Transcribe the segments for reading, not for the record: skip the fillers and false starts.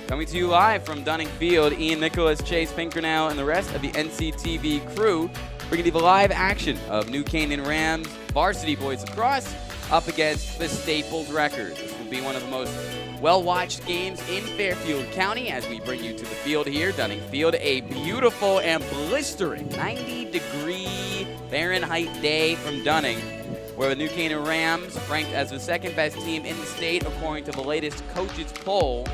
Coming to you live from Dunning Field, Ian Nicholas, Chase Pinkernell, and the rest of the NCTV crew bringing you the live action of New Canaan Rams varsity boys lacrosse up against the Staples Wreckers. This will be one of the most well-watched games in Fairfield County as we bring you to the field here, Dunning Field, a beautiful and blistering 90-degree Fahrenheit day from Dunning, where the New Canaan Rams, ranked as the second-best team in the state according to the latest coaches poll,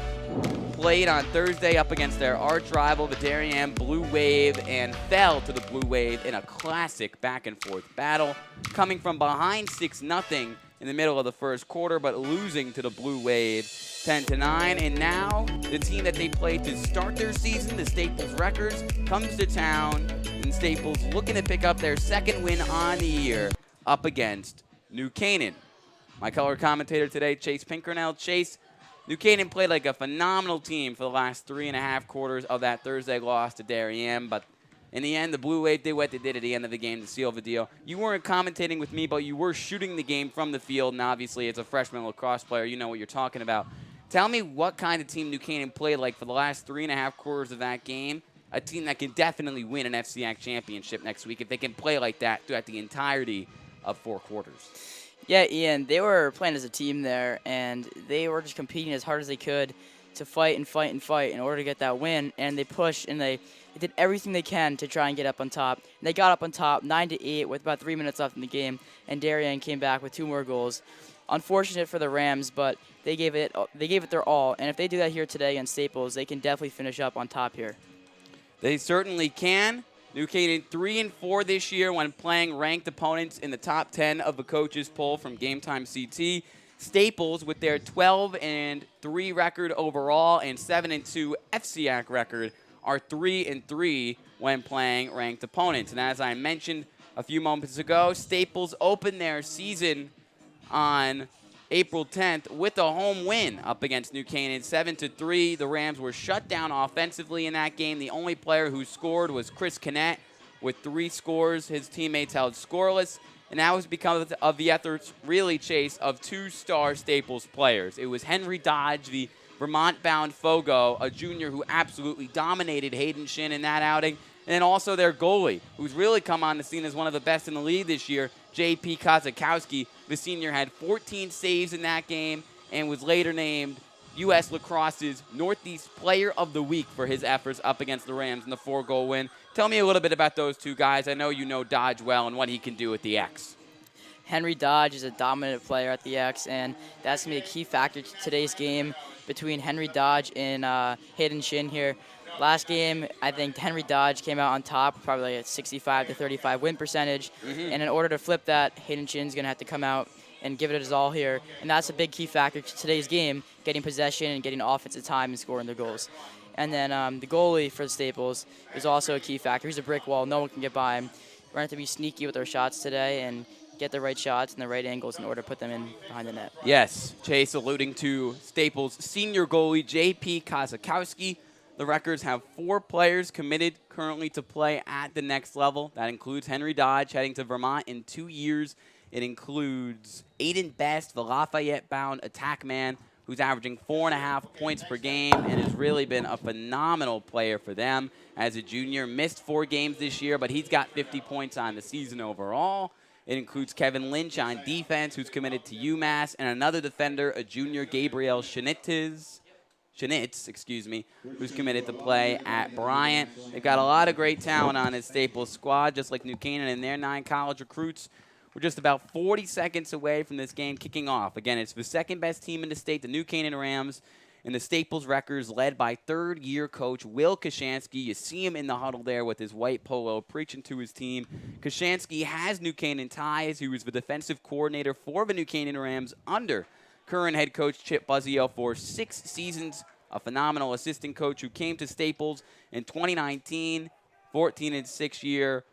played on Thursday up against their arch rival, the Darien Blue Wave, and fell to the Blue Wave in a classic back-and-forth battle, coming from behind 6-0 in the middle of the first quarter, but losing to the Blue Wave 10-9. And now the team that they played to start their season, the Staples Wreckers, comes to town, and Staples looking to pick up their second win on the year up against New Canaan. My color commentator today, Chase Pinkernell. Chase, New Canaan played like a phenomenal team for the last 3.5 quarters of that Thursday loss to Darien, but in the end, the Blue Wave did what they did at the end of the game to seal the deal. You weren't commentating with me, but you were shooting the game from the field, and obviously as a freshman lacrosse player, you know what you're talking about. Tell me what kind of team New Canaan played like for the last 3.5 quarters of that game, a team that can definitely win an FCAC championship next week if they can play like that throughout the entirety of 4 quarters. Yeah, Ian, they were playing as a team there, and they were just competing as hard as they could to fight and fight and fight in order to get that win, and they pushed and they did everything they can to try and get up on top. And they got up on top 9-8 with about 3 minutes left in the game, and Darien came back with 2 more goals. Unfortunate for the Rams, but they gave it their all, and if they do that here today against Staples, they can definitely finish up on top here. They certainly can. New Canaan 3-4 this year when playing ranked opponents in the top 10 of the coaches poll from Game Time CT. Staples, with their 12-3 record overall and 7-2 FCAC record, are 3-3 when playing ranked opponents. And as I mentioned a few moments ago, Staples opened their season on April 10th with a home win up against New Canaan, 7-3. The Rams were shut down offensively in that game. The only player who scored was Chris Canette with 3 scores. His teammates held scoreless, and that was because of the efforts, really, Chase, of 2-star Staples players. It was Henry Dodge, the Vermont-bound Fogo, a junior who absolutely dominated Hayden Shin in that outing, and then also their goalie, who's really come on the scene as one of the best in the league this year, J.P. Kozakowski. The senior had 14 saves in that game and was later named U.S. Lacrosse's Northeast Player of the Week for his efforts up against the Rams in the 4-goal win. Tell me a little bit about those 2 guys. I know you know Dodge well and what he can do at the X. Henry Dodge is a dominant player at the X, and that's going to be a key factor to today's game between Henry Dodge and Hayden Shin here. Last game, I think Henry Dodge came out on top, probably a 65-35 win percentage. And in order to flip that, Hayden Shin's going to have to come out and give it his all here. And that's a big key factor to today's game, getting possession and getting offensive time and scoring their goals. And then the goalie for the Staples is also a key factor. He's a brick wall. No one can get by him. We're going to have to be sneaky with our shots today and get the right shots and the right angles in order to put them in behind the net. Yes, Chase alluding to Staples' senior goalie, J.P. Kozakowski. the Wreckers have 4 players committed currently to play at the next level. That includes Henry Dodge heading to Vermont in 2 years. It includes Aiden Best, the Lafayette-bound attack man, who's averaging 4.5 points per game and has really been a phenomenal player for them as a junior. Missed 4 games this year, but he's got 50 points on the season overall. It includes Kevin Lynch on defense, who's committed to UMass, and another defender, a junior, Gabriel Schnitz, who's committed to play at Bryant. They've got a lot of great talent on his Staples squad, just like New Canaan and their 9 college recruits. We're just about 40 seconds away from this game kicking off. Again, it's the second-best team in the state, the New Canaan Rams, and the Staples Wreckers, led by third-year coach Will Kashansky. You see him in the huddle there with his white polo, preaching to his team. Kashansky has New Canaan ties. He was the defensive coordinator for the New Canaan Rams under current head coach Chip Buzzio for 6 seasons, a phenomenal assistant coach who came to Staples in 2019, 14-6 year.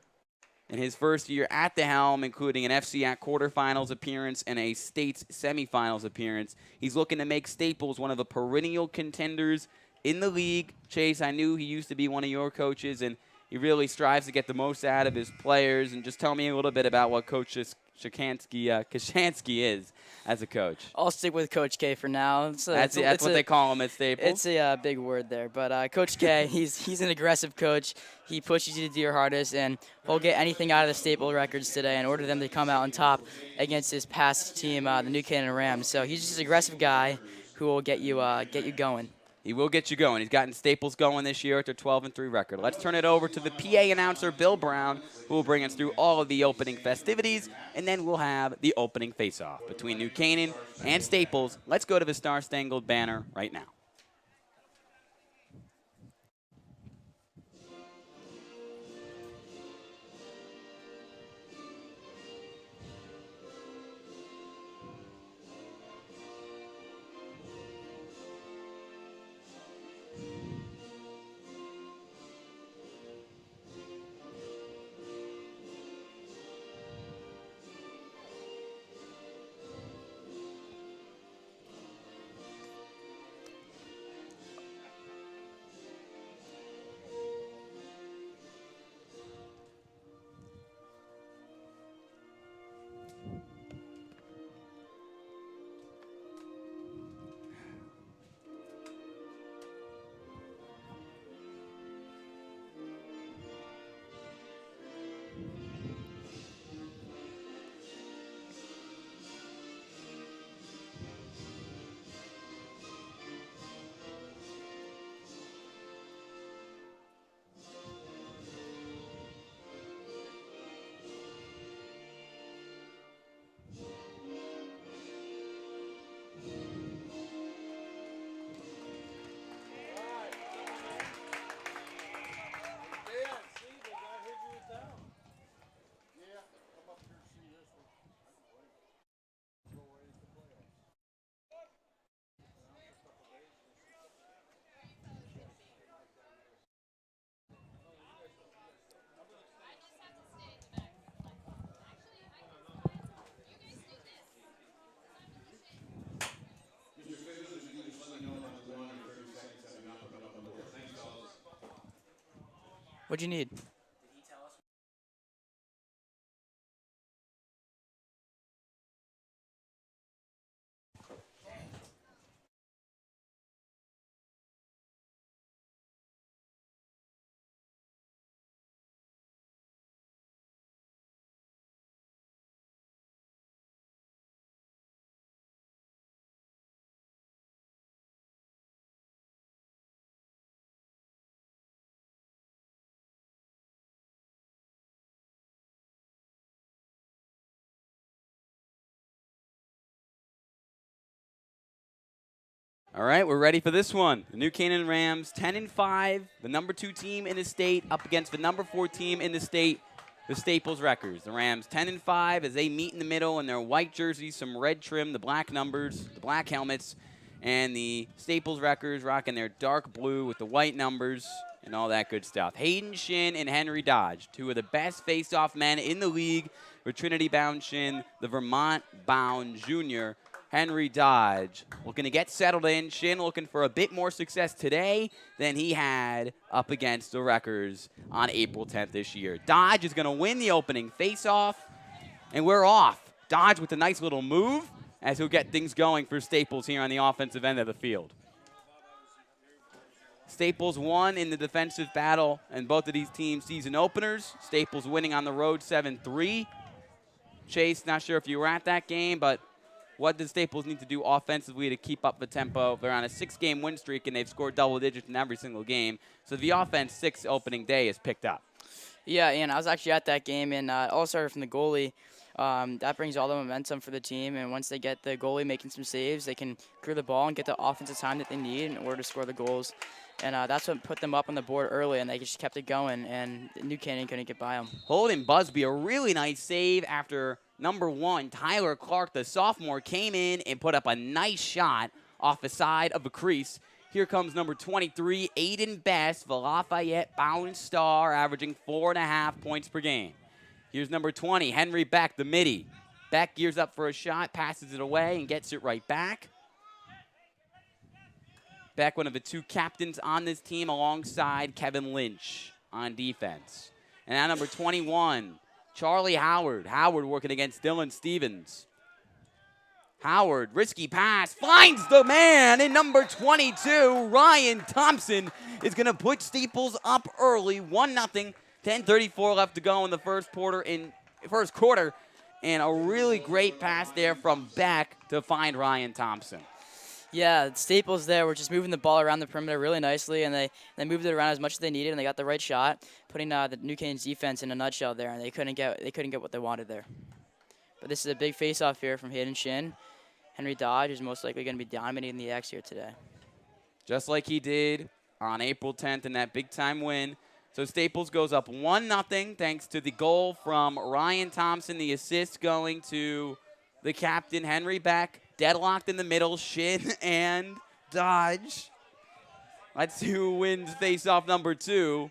In his first year at the helm, including an FCAC quarterfinals appearance and a state's semifinals appearance. He's looking to make Staples one of the perennial contenders in the league. Chase, I knew he used to be one of your coaches, and he really strives to get the most out of his players. And just tell me a little bit about what Coach Kashansky is as a coach. I'll stick with Coach K for now. That's what they call him at Staples. It's a big word there, but Coach K, he's an aggressive coach. He pushes you to do your hardest, and he'll get anything out of the Staples Records today in order for them to come out on top against his past team, the New Canaan Rams. So he's just an aggressive guy who will get you going. He will get you going. He's gotten Staples going this year at their 12-3 record. Let's turn it over to the PA announcer, Bill Brown, who will bring us through all of the opening festivities, and then we'll have the opening face-off between New Canaan and Staples. Let's go to the Star-Spangled Banner right now. What'd you need? All right, we're ready for this one. The New Canaan Rams, 10-5, the number 2 team in the state up against the number 4 team in the state, the Staples Wreckers. The Rams 10-5 as they meet in the middle in their white jerseys, some red trim, the black numbers, the black helmets, and the Staples Wreckers rocking their dark blue with the white numbers and all that good stuff. Hayden Shin and Henry Dodge, 2 of the best face-off men in the league, with Trinity-bound Shin, the Vermont-bound junior, Henry Dodge looking to get settled in. Shin looking for a bit more success today than he had up against the Wreckers on April 10th this year. Dodge is going to win the opening face-off, and we're off. Dodge with a nice little move as he'll get things going for Staples here on the offensive end of the field. Staples won in the defensive battle in both of these teams' season openers. Staples winning on the road 7-3. Chase, not sure if you were at that game, but what does Staples need to do offensively to keep up the tempo? They're on a 6-game win streak, and they've scored double digits in every single game. So the offense 6 opening day is picked up. Yeah, and I was actually at that game, and it all started from the goalie. That brings all the momentum for the team, and once they get the goalie making some saves, they can clear the ball and get the offensive time that they need in order to score the goals. And that's what put them up on the board early, and they just kept it going, and New Canaan couldn't get by them. Holden Busby, a really nice save after number 1, Tyler Clark, the sophomore, came in and put up a nice shot off the side of the crease. Here comes number 23, Aiden Best, the Lafayette-bound star, averaging 4.5 points per game. Here's number 20, Henry Beck, the midi. Beck gears up for a shot, passes it away, and gets it right back. Beck, one of the 2 captains on this team, alongside Kevin Lynch on defense. And now number 21, Charlie Howard. Howard working against Dylan Stevens. Howard, risky pass, finds the man in number 22. Ryan Thompson is going to put Staples up early, 1-0. 10:34 left to go in the first quarter. And a really great pass there from Beck to find Ryan Thompson. Yeah, Staples there were just moving the ball around the perimeter really nicely, and they moved it around as much as they needed, and they got the right shot, putting the New Canaan's defense in a nutshell there, and they couldn't get what they wanted there. But this is a big face-off here from Hayden Shin. Henry Dodge is most likely going to be dominating the X here today. Just like he did on April 10th in that big-time win. So Staples goes up 1-0 thanks to the goal from Ryan Thompson. The assist going to the captain, Henry Beck. Deadlocked in the middle, Shin and Dodge. Let's see who wins face-off number 2.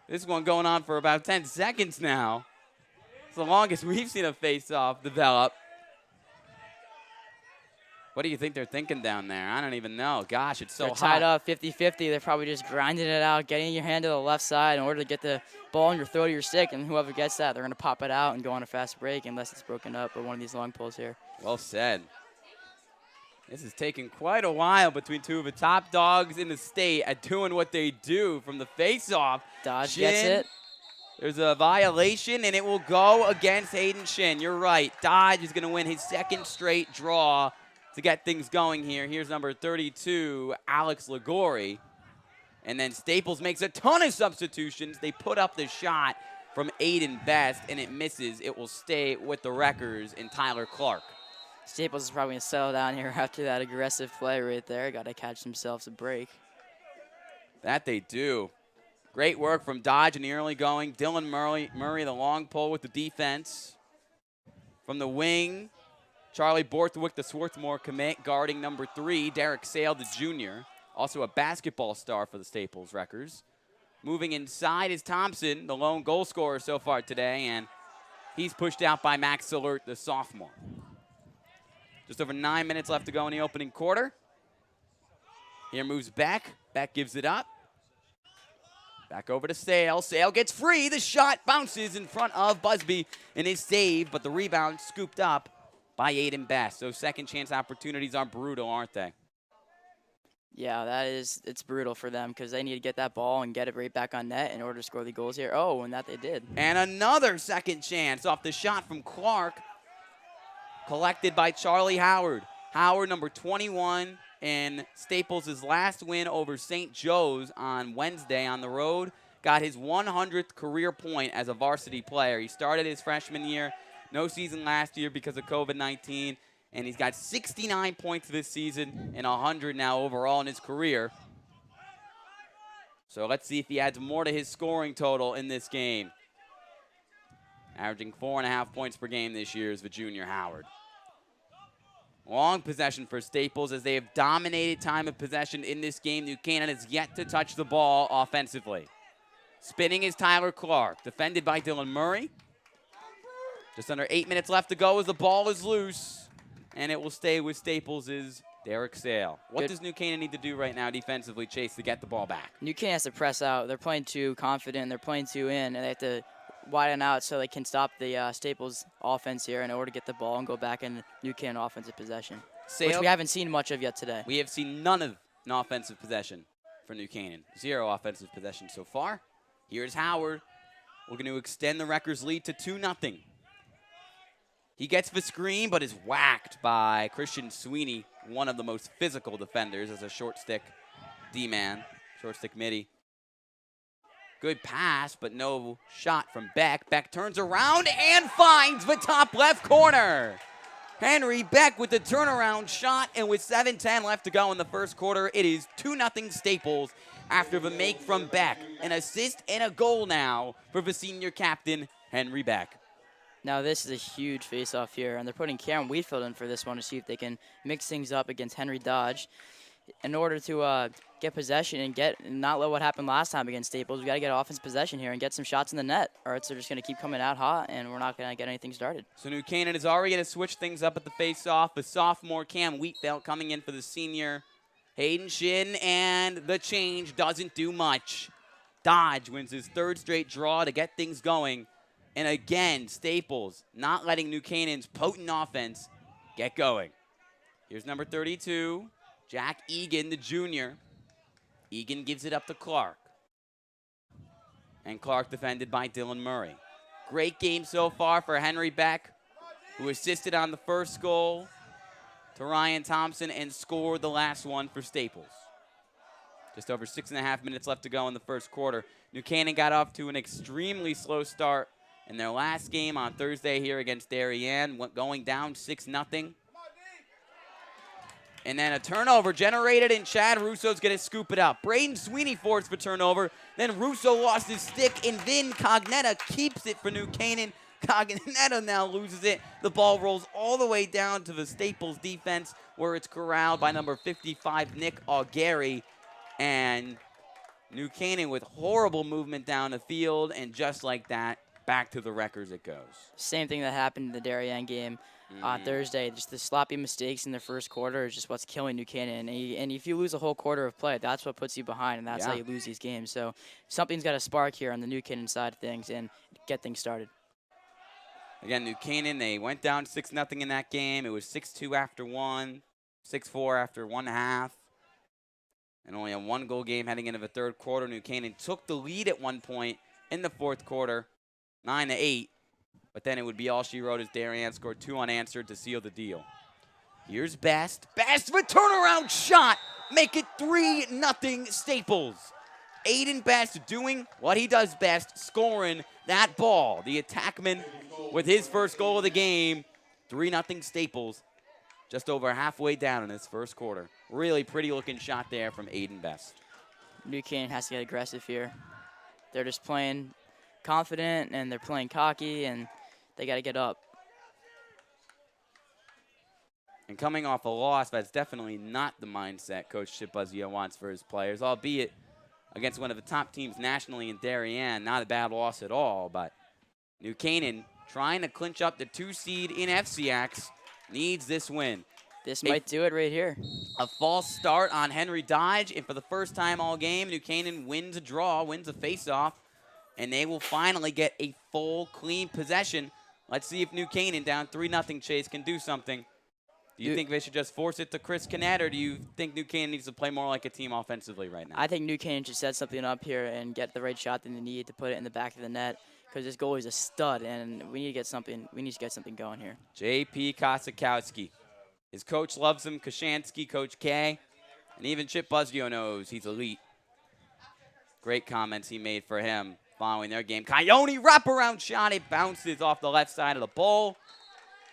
This one going on for about 10 seconds now. It's the longest we've seen a face-off develop. What do you think they're thinking down there? I don't even know. Gosh, it's so They're hot. tied up 50-50. They're probably just grinding it out, getting your hand to the left side in order to get the ball in your throat of your stick, and whoever gets that, they're going to pop it out and go on a fast break unless it's broken up by one of these long pulls here. Well said. This is taking quite a while between 2 of the top dogs in the state at doing what they do from the face-off. Dodge Shin, gets it. There's a violation, and it will go against Hayden Shin. You're right. Dodge is going to win his 2nd straight draw to get things going here. Here's number 32, Alex Ligori. And then Staples makes a ton of substitutions. They put up the shot from Aiden Best, and it misses. It will stay with the Wreckers and Tyler Clark. Staples is probably going to settle down here after that aggressive play right there. Got to catch themselves a break. That they do. Great work from Dodge in the early going. Dylan Murray, the long pole with the defense. From the wing, Charlie Borthwick, the Swarthmore commit, guarding number 3, Derek Sale, the junior. Also a basketball star for the Staples Wreckers. Moving inside is Thompson, the lone goal scorer so far today, and he's pushed out by Max Sillert, the sophomore. Just over 9 minutes left to go in the opening quarter. Here moves Beck. Beck gives it up. Back over to Sale. Sale gets free. The shot bounces in front of Busby and is saved, but the rebound scooped up by Aiden Best. So second chance opportunities are brutal, aren't they? Yeah, it's brutal for them because they need to get that ball and get it right back on net in order to score the goals here. Oh, and that they did. And another second chance off the shot from Clark, collected by Charlie Howard. Howard, number 21, in Staples' last win over St. Joe's on Wednesday on the road, got his 100th career point as a varsity player. He started his freshman year, no season last year because of COVID-19, and he's got 69 points this season and 100 now overall in his career. So let's see if he adds more to his scoring total in this game. Averaging 4.5 points per game this year is the junior Howard. Long possession for Staples as they have dominated time of possession in this game. New Canaan has yet to touch the ball offensively. Spinning is Tyler Clark, defended by Dylan Murray. Just under 8 minutes left to go as the ball is loose. and it will stay with Staples' Derek Sale. What Good. does New Canaan need to do right now defensively, Chase, to get the ball back? New Canaan has to press out. They're playing too confident. They're playing too in, and they have to widen out so they can stop the Staples offense here in order to get the ball and go back in New Canaan offensive possession, which we haven't seen much of yet today. We have seen none of an offensive possession for New Canaan. 0 offensive possession so far. Here's Howard. We're going to extend the Wreckers' lead to 2-0. He gets the screen, but is whacked by Christian Sweeney, one of the most physical defenders as a short stick D-man, short stick midi. Good pass, but no shot from Beck. Beck turns around and finds the top left corner. Henry Beck with the turnaround shot, and with 7:10 left to go in the first quarter, it is 2-0 Staples after the make from Beck. An assist and a goal now for the senior captain, Henry Beck. Now this is a huge face-off here, and they're putting Cameron Wheatfield in for this one to see if they can mix things up against Henry Dodge. In order to get possession and not let what happened last time against Staples, we got to get offense possession here and get some shots in the net, or else they're just going to keep coming out hot, and we're not going to get anything started. So New Canaan is already going to switch things up at the face-off. The sophomore Cam Wheatfield coming in for the senior Hayden Shin, and the change doesn't do much. Dodge wins his 3rd straight draw to get things going. And again, Staples not letting New Canaan's potent offense get going. Here's number 32, Jack Egan, the junior. Egan gives it up to Clark. And Clark defended by Dylan Murray. Great game so far for Henry Beck, who assisted on the first goal to Ryan Thompson and scored the last one for Staples. Just over 6.5 minutes left to go in the first quarter. New Canaan got off to an extremely slow start in their last game on Thursday here against Darien, going down 6-0. And then a turnover generated, and Chad Russo's going to scoop it up. Braden Sweeney forced the turnover. Then Russo lost his stick, and Vin Cognetta keeps it for New Canaan. Cognetta now loses it. The ball rolls all the way down to the Staples defense, where it's corralled by number 55, Nick Augeri. And New Canaan with horrible movement down the field, and just like that, back to the Wreckers it goes. Same thing that happened in the Darien game on Thursday. Just the sloppy mistakes in the first quarter is just what's killing New Canaan. And if you lose a whole quarter of play, that's what puts you behind, and that's how you lose these games. So something's got to spark here on the New Canaan side of things and get things started. Again, New Canaan, they went down 6-0 in that game. It was 6-2 after 1, 6-4 after 1/2. And only a 1-goal game heading into the third quarter. New Canaan took the lead at one point in the fourth quarter, 9-8. But then it would be all she wrote as Darien scored 2 unanswered to seal the deal. Here's Best. Best with turnaround shot. Make it 3-0 Staples. Aiden Best doing what he does best, scoring that ball. The attackman with his first goal of the game. 3-0 Staples. Just over halfway down in this first quarter. Really pretty looking shot there from Aiden Best. New Canaan has to get aggressive here. They're just playing confident and they're playing cocky, and they got to get up. And coming off a loss, that's definitely not the mindset Coach Chip Buzzio wants for his players, albeit against one of the top teams nationally in Darien. Not a bad loss at all, but New Canaan trying to clinch up the 2 seed in FCX needs this win. This might do it right here. A false start on Henry Dodge, and for the first time all game, New Canaan wins a draw, wins a face-off, and they will finally get a full, clean possession. Let's see if New Canaan, down 3-0 Chase, can do something. Do you think they should just force it to Chris Canet, or do you think New Canaan needs to play more like a team offensively right now? I think New Canaan should set something up here and get the right shot that they need to put it in the back of the net, because this goalie's a stud, and we need to get something. We need to get something going here. J.P. Kosakowski. His coach loves him, Kashansky, Coach K, and even Chip Buzzio knows he's elite. Great comments he made for him following their game. Coyote wraparound shot. It bounces off the left side of the bowl,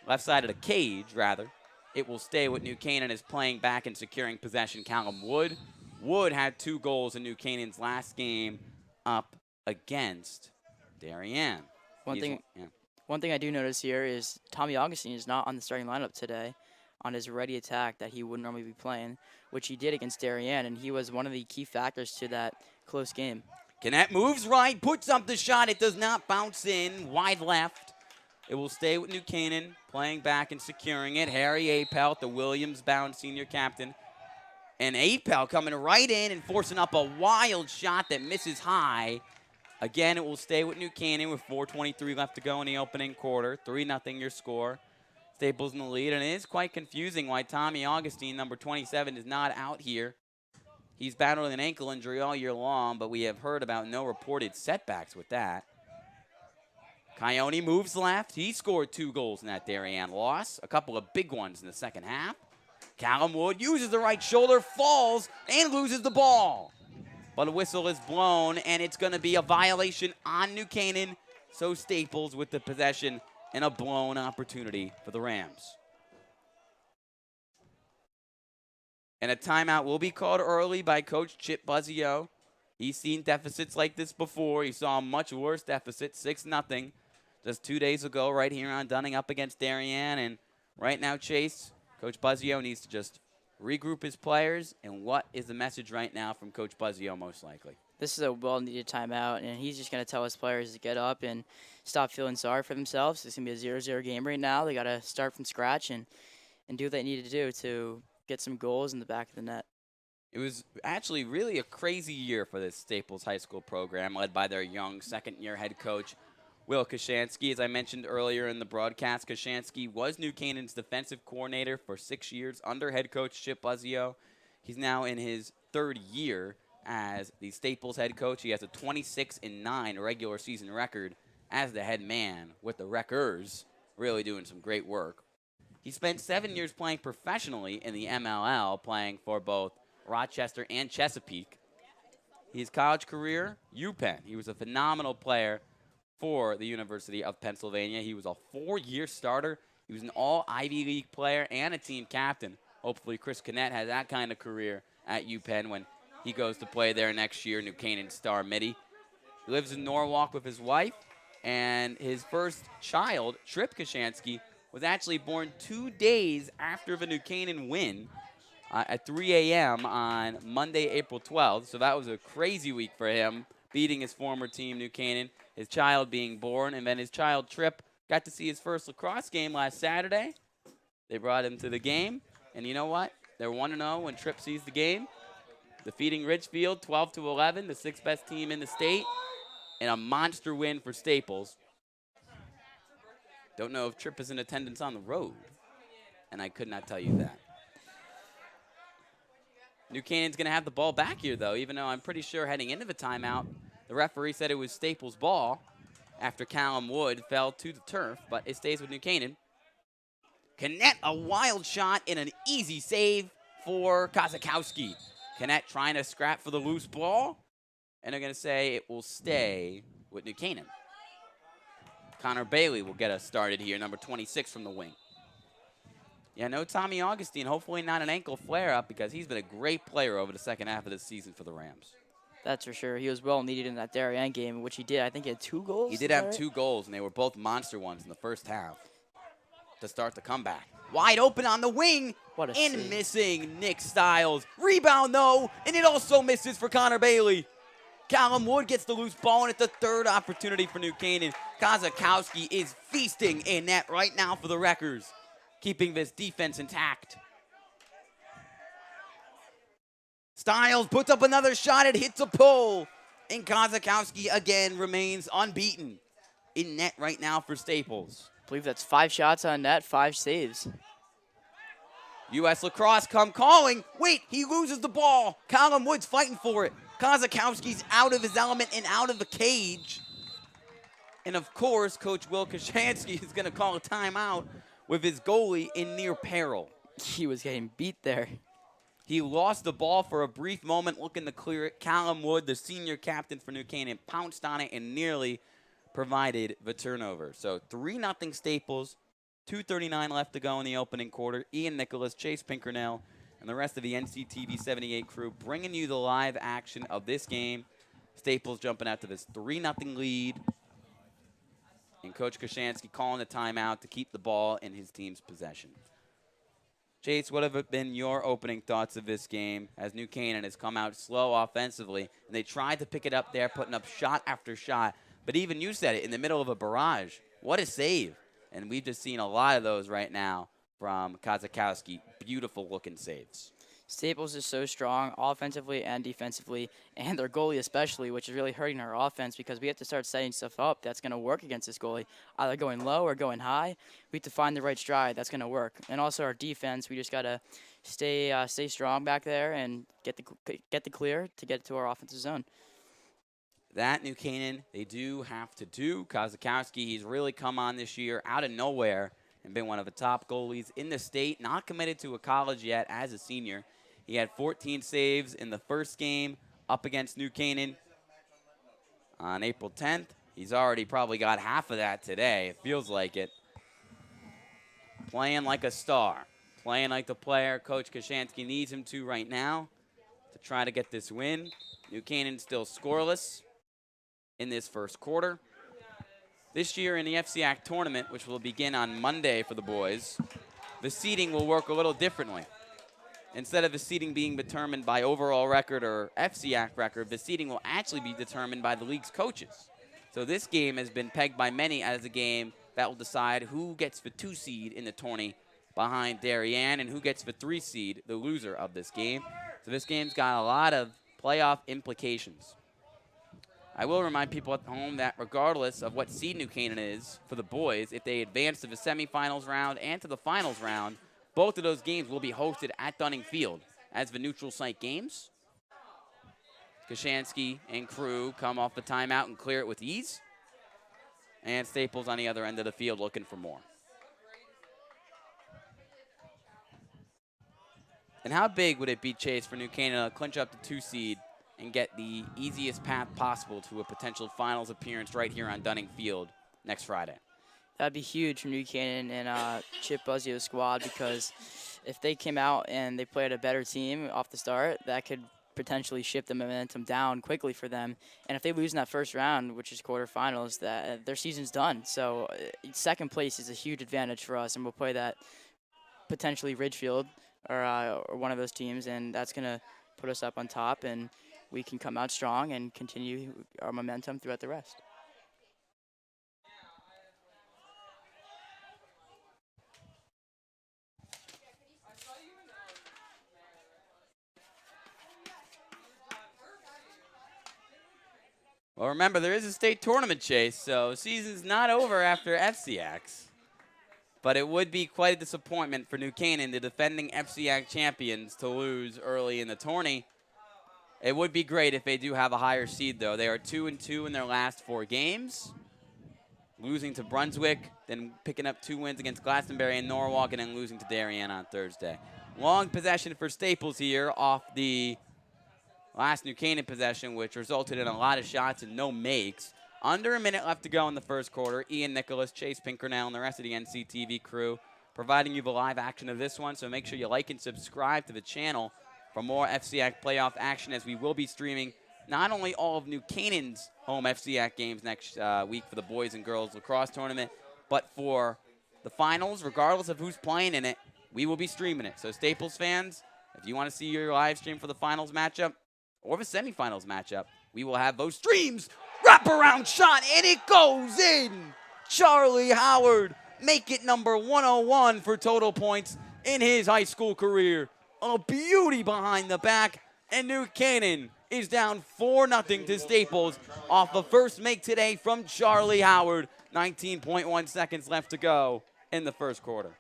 left side of the cage, rather. It will stay with New Canaan is playing back and securing possession. Callum Wood. Wood had 2 goals in New Canaan's last game up against Darien. One thing I do notice here is Tommy Augustine is not on the starting lineup today on his ready attack that he would normally be playing, which he did against Darien, and he was one of the key factors to that close game. Canet moves right, puts up the shot. It does not bounce in. Wide left. It will stay with New Canaan, playing back and securing it. Harry Apelt, the Williams-bound senior captain. And Apelt coming right in and forcing up a wild shot that misses high. Again, it will stay with New Canaan with 4:23 left to go in the opening quarter. 3-0 your score. Staples in the lead, and it is quite confusing why Tommy Augustine, number 27, is not out here. He's battling an ankle injury all year long, but we have heard about no reported setbacks with that. Coyote moves left. He scored 2 goals in that Darien loss. A couple of big ones in the second half. Callum Wood uses the right shoulder, falls, and loses the ball. But a whistle is blown, and it's going to be a violation on New Canaan. So Staples with the possession and a blown opportunity for the Rams. And a timeout will be called early by Coach Chip Buzzio. He's seen deficits like this before. He saw a much worse deficit, 6-0, just 2 days ago right here on Dunning up against Darien. And right now, Chase, Coach Buzzio needs to just regroup his players. And what is the message right now from Coach Buzzio most likely? This is a well-needed timeout, and he's just going to tell his players to get up and stop feeling sorry for themselves. It's going to be a 0-0 game right now. They got to start from scratch and do what they need to do to get some goals in the back of the net. It was actually really a crazy year for this Staples High School program, led by their young second-year head coach, Will Kashansky. As I mentioned earlier in the broadcast, Kashansky was New Canaan's defensive coordinator for 6 years under head coach Chip Buzzio. He's now in his 3rd year as the Staples head coach. He has a 26-9 regular season record as the head man with the Wreckers, really doing some great work. He spent 7 years playing professionally in the MLL, playing for both Rochester and Chesapeake. His college career, UPenn. He was a phenomenal player for the University of Pennsylvania. He was a 4-year starter. He was an all-Ivy League player and a team captain. Hopefully Chris Connett has that kind of career at UPenn when he goes to play there next year, New Canaan star Mitty. He lives in Norwalk with his wife, and his first child, Trip Kashansky, was actually born 2 days after the New Canaan win at 3 a.m. on Monday, April 12th. So that was a crazy week for him, beating his former team, New Canaan, his child being born, and then his child, Trip, got to see his first lacrosse game last Saturday. They brought him to the game, and you know what? They're 1-0 when Trip sees the game, defeating Richfield 12-11, the 6th best team in the state, and a monster win for Staples. Don't know if Trip is in attendance on the road, and I could not tell you that. New Canaan's going to have the ball back here, though, even though I'm pretty sure heading into the timeout, the referee said it was Staples' ball after Callum Wood fell to the turf, but it stays with New Canaan. Connett, a wild shot and an easy save for Kozakowski. Connett trying to scrap for the loose ball, and they're going to say it will stay with New Canaan. Connor Bailey will get us started here, number 26 from the wing. Yeah, no Tommy Augustine. Hopefully not an ankle flare-up because he's been a great player over the second half of the season for the Rams. That's for sure. He was well needed in that Darien game, which he did. I think he had 2 goals. He did have 2 goals, and they were both monster ones in the first half to start the comeback. Wide open on the wing, What a and save. missing Nick Stiles. Rebound, though, and it also misses for Connor Bailey. Callum Wood gets the loose ball, and it's the 3rd opportunity for New Canaan. Kozakowski is feasting in net right now for the Wreckers, keeping this defense intact. Stiles puts up another shot. It hits a pole. And Kozakowski again remains unbeaten in net right now for Staples. I believe that's 5 shots on net, 5 saves. U.S. Lacrosse come calling. Wait, he loses the ball. Callum Wood's fighting for it. Kozakowski's out of his element and out of the cage. And of course, Coach Will Kashansky is going to call a timeout with his goalie in near peril. He was getting beat there. He lost the ball for a brief moment looking to clear it. Callum Wood, the senior captain for New Canaan, pounced on it and nearly provided the turnover. So 3-0 Staples, 2:39 left to go in the opening quarter. Ian Nicholas, Chase Pinkernell, and the rest of the NCTV 78 crew bringing you the live action of this game. Staples jumping out to this 3-0 lead. And Coach Kashansky calling the timeout to keep the ball in his team's possession. Chase, what have been your opening thoughts of this game as New Canaan has come out slow offensively, and they tried to pick it up there, putting up shot after shot. But even you said it, in the middle of a barrage. What a save And we've just seen a lot of those right now from Kazakowski. Beautiful looking saves. Staples is so strong offensively and defensively, and their goalie especially, which is really hurting our offense because we have to start setting stuff up that's going to work against this goalie, either going low or going high. We have to find the right stride that's going to work. And also our defense, we just got to stay strong back there and get the clear to get to our offensive zone. That New Canaan, they do have to do. Kazakowski, he's really come on this year out of nowhere and been one of the top goalies in the state, not committed to a college yet as a senior. He had 14 saves in the first game up against New Canaan on April 10th. He's already probably got half of that today. It feels like it. Playing like a star. Playing like the player Coach Kashansky needs him to right now to try to get this win. New Canaan still scoreless in this first quarter. This year in the FCAC tournament, which will begin on Monday for the boys, the seeding will work a little differently. Instead of the seeding being determined by overall record or FCAC record, the seeding will actually be determined by the league's coaches. So this game has been pegged by many as a game that will decide who gets the 2 seed in the tourney behind Darien and who gets the 3 seed, the loser of this game. So this game's got a lot of playoff implications. I will remind people at home that regardless of what seed New Canaan is for the boys, if they advance to the semifinals round and to the finals round, both of those games will be hosted at Dunning Field as the neutral site games. Kashansky and crew come off the timeout and clear it with ease. And Staples on the other end of the field looking for more. And how big would it be, Chase, for New Canaan to clinch up the 2 seed and get the easiest path possible to a potential finals appearance right here on Dunning Field next Friday? That'd be huge for New Canaan and Chip Buzzio's squad, because if they came out and they played a better team off the start, that could potentially shift the momentum down quickly for them. And if they lose in that first round, which is quarterfinals, that their season's done. So second place is a huge advantage for us, and we'll play that potentially Ridgefield or one of those teams, and that's going to put us up on top, and we can come out strong and continue our momentum throughout the rest. Well, remember, there is a state tournament, Chase, so season's not over after FCX. But it would be quite a disappointment for New Canaan, the defending FCX champions, to lose early in the tourney. It would be great if they do have a higher seed, though. They are 2-2 in their last 4 games, losing to Brunswick, then picking up 2 wins against Glastonbury and Norwalk, and then losing to Darien on Thursday. Long possession for Staples here off the last New Canaan possession, which resulted in a lot of shots and no makes. Under a minute left to go in the first quarter. Ian Nicholas, Chase Pinkernell, and the rest of the NCTV crew providing you the live action of this one. So make sure you like and subscribe to the channel for more FCAC playoff action, as we will be streaming not only all of New Canaan's home FCAC games next week for the boys and girls lacrosse tournament, but for the finals, regardless of who's playing in it, we will be streaming it. So Staples fans, if you want to see your live stream for the finals matchup, or the semifinals matchup, we will have those streams. Wraparound shot, and it goes in. Charlie Howard, make it number 101 for total points in his high school career. A beauty behind the back, and New Canaan is down 4-0 to Staples off the first make today from Charlie Howard. 19.1 seconds left to go in the first quarter.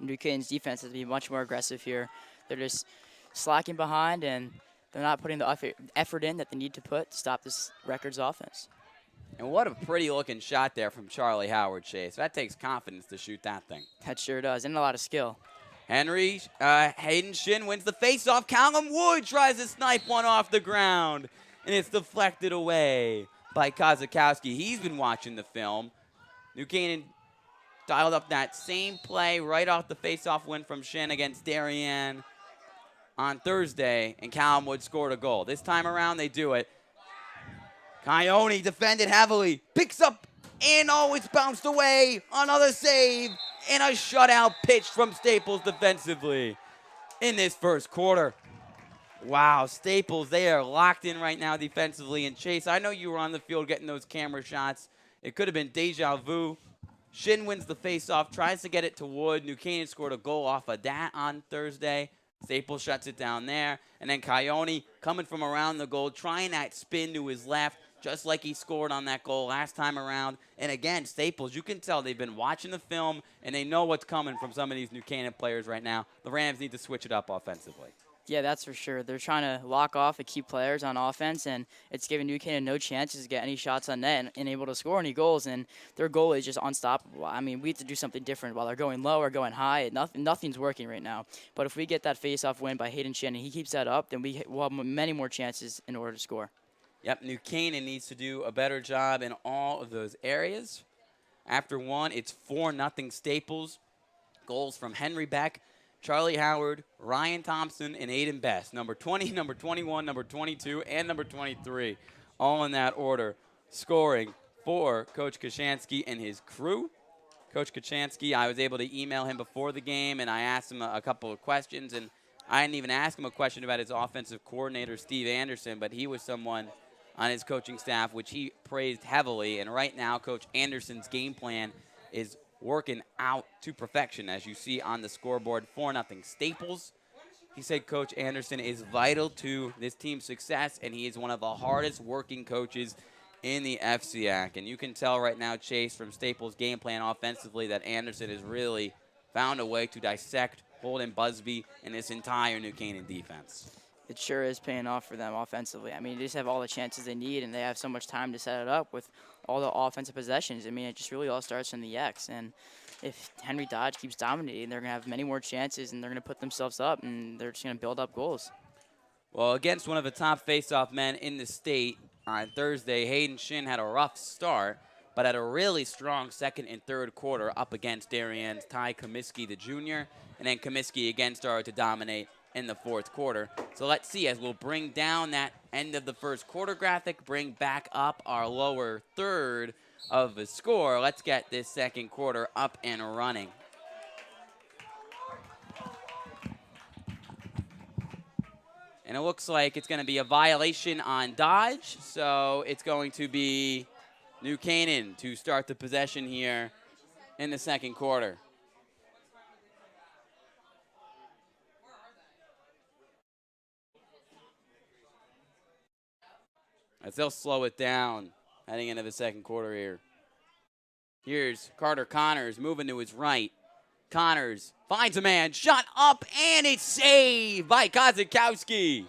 New Canaan's defense has to be much more aggressive here. They're just slacking behind, and they're not putting the effort in that they need to put to stop this Records offense. And what a pretty looking shot there from Charlie Howard, Chase. That takes confidence to shoot that thing. That sure does, and a lot of skill. Hayden Shin wins the faceoff. Callum Wood tries to snipe one off the ground, and it's deflected away by Kazakowski. He's been watching the film. New Canaan dialed up that same play right off the faceoff win from Shin against Darien on Thursday, and Callum Wood scored a goal. This time around, they do it. Coyote defended heavily, picks up, and it's bounced away. Another save, and a shutout pitch from Staples defensively in this first quarter. Wow, Staples, they are locked in right now defensively. And Chase, I know you were on the field getting those camera shots. It could have been deja vu Shin wins the faceoff, tries to get it to Wood. New Canaan scored a goal off of that on Thursday. Staples shuts it down there. And then Coyote coming from around the goal, trying that spin to his left, just like he scored on that goal last time around. And again, Staples, you can tell they've been watching the film, and they know what's coming from some of these New Canaan players right now. The Rams need to switch it up offensively. Yeah, that's for sure. They're trying to lock off the key players on offense, and it's giving New Canaan no chances to get any shots on net and able to score any goals, and their goal is just unstoppable. I mean, we have to do something different while they're going low or going high. Nothing's working right now. But if we get that face-off win by Hayden Shin and he keeps that up, then we will have many more chances in order to score. Yep, New Canaan needs to do a better job in all of those areas. After one, it's 4-0 Staples. Goals from Henry Beck, Charlie Howard, Ryan Thompson, and Aiden Best. Number 20, number 21, number 22, and number 23, all in that order, scoring for Coach Kashansky and his crew. Coach Kashansky, I was able to email him before the game, and I asked him a couple of questions, and I didn't even ask him a question about his offensive coordinator, Steve Anderson, but he was someone on his coaching staff which he praised heavily, and right now Coach Anderson's game plan is working out to perfection, as you see on the scoreboard. 4-0 Staples. He said Coach Anderson is vital to this team's success, and he is one of the hardest working coaches in the FCAC. And you can tell right now, Chase, from Staples' game plan offensively, that Anderson has really found a way to dissect Holden Busby and this entire New Canaan defense. It sure is paying off for them offensively. I mean, they just have all the chances they need, and they have so much time to set it up with all the offensive possessions. I mean, it just really all starts from the X. And if Henry Dodge keeps dominating, they're going to have many more chances, and they're going to put themselves up, and they're just going to build up goals. Well, against one of the top faceoff men in the state on Thursday, Hayden Shin had a rough start, but had a really strong second and third quarter up against Darienne's Ty Comiskey, the junior, and then Comiskey again started to dominate in the fourth quarter. So let's see, as we'll bring down that end of the first quarter graphic, bring back up our lower third of the score. Let's get this second quarter up and running. And it looks like it's going to be a violation on Dodge, so it's going to be New Canaan to start the possession here in the second quarter. As they'll slow it down heading into the second quarter here. Here's Carter Connors moving to his right. Connors finds a man, shot up, and it's saved by Kozakowski.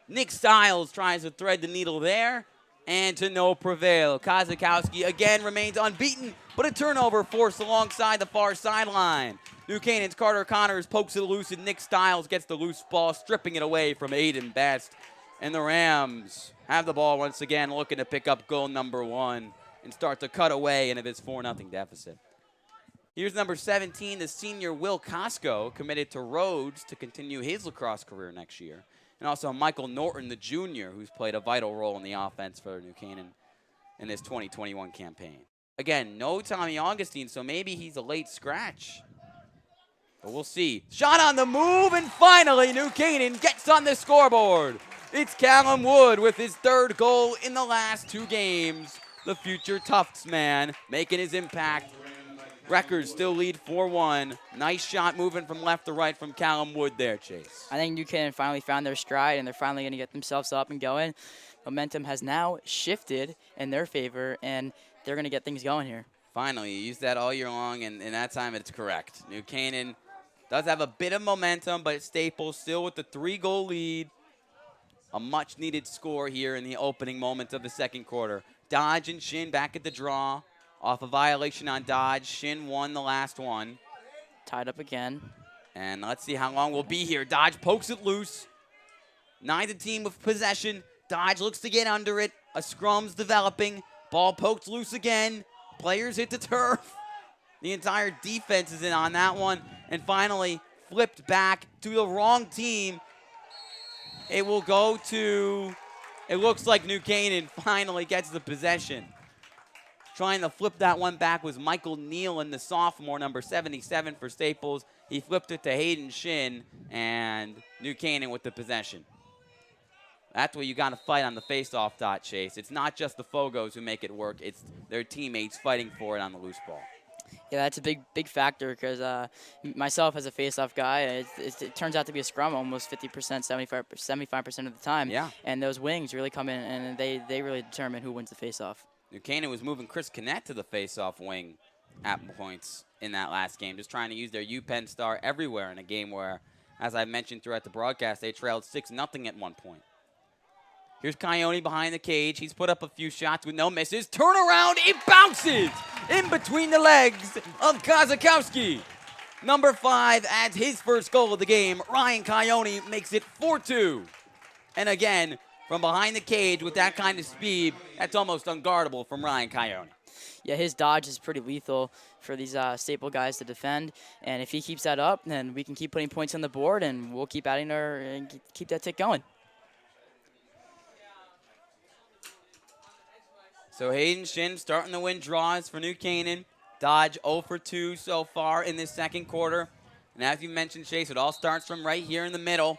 Nick Stiles tries to thread the needle there, and to no prevail. Kozakowski again remains unbeaten, but a turnover forced alongside the far sideline. New Canaan's Carter Connors pokes it loose, and Nick Stiles gets the loose ball, stripping it away from Aiden Best. And the Rams have the ball once again, looking to pick up goal number 1 and start to cut away into this 4-0 deficit. Here's number 17, the senior Will Costco, committed to Rhodes to continue his lacrosse career next year. And also Michael Norton, the junior, who's played a vital role in the offense for New Canaan in this 2021 campaign. Again, no Tommy Augustine, so maybe he's a late scratch. But we'll see. Shot on the move, and finally New Canaan gets on the scoreboard. It's Callum Wood with his third goal in the last 2 games. The future Tufts man making his impact. Records still lead 4-1. Nice shot moving from left to right from Callum Wood there, Chase. I think New Canaan finally found their stride, and they're finally going to get themselves up and going. Momentum has now shifted in their favor, and they're going to get things going here. Finally, you use that all year long, and that time it's correct. New Canaan does have a bit of momentum, but Staples still with the 3-goal lead. A much-needed score here in the opening moments of the second quarter. Dodge and Shin back at the draw. Off a violation on Dodge. Shin won the last one. Tied up again. And let's see how long we'll be here. Dodge pokes it loose. Neither team with possession. Dodge looks to get under it. A scrum's developing. Ball poked loose again. Players hit the turf. The entire defense is in on that one. And finally, flipped back to the wrong team. It will go to, it looks like New Canaan finally gets the possession. Trying to flip that one back was Michael Nealon, the sophomore, number 77 for Staples. He flipped it to Hayden Shin, and New Canaan with the possession. That's where you got to fight on the face-off dot, Chase. It's not just the Fogos who make it work. It's their teammates fighting for it on the loose ball. Yeah, that's a big factor because myself as a face-off guy, it turns out to be a scrum almost 50%, 75% of the time. Yeah. And those wings really come in, and they really determine who wins the face-off. New Canaan was moving Chris Connett to the face-off wing at points in that last game, just trying to use their UPenn star everywhere in a game where, as I mentioned throughout the broadcast, they trailed 6-0 at one point. Here's Coyote behind the cage. He's put up a few shots with no misses. Turn around, it bounces in between the legs of Kozakowski. Number 5 adds his first goal of the game. Ryan Coyote makes it 4-2. And again, from behind the cage with that kind of speed, that's almost unguardable from Ryan Coyote. Yeah, his dodge is pretty lethal for these staple guys to defend. And if he keeps that up, then we can keep putting points on the board, and we'll keep adding and keep that tick going. So Hayden Shin starting to win draws for New Canaan. Dodge 0 for 2 so far in this second quarter. And as you mentioned, Chase, it all starts from right here in the middle.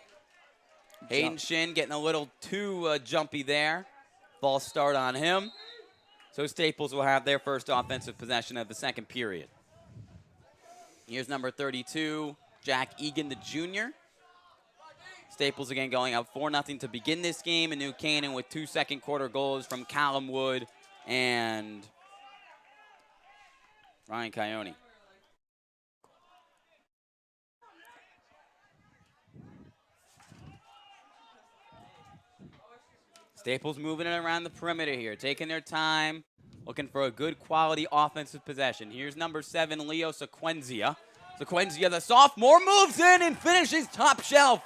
Hayden Shin getting a little too jumpy there. False start on him. So Staples will have their first offensive possession of the second period. Here's number 32, Jack Egan, the junior. Staples again going up 4-0 to begin this game. And New Canaan with 2 second quarter goals from Callum Wood and Ryan Coyote. Staples moving it around the perimeter here, taking their time, looking for a good quality offensive possession. Here's number 7, Leo Sequenzia. Sequenzia, the sophomore, moves in and finishes top shelf.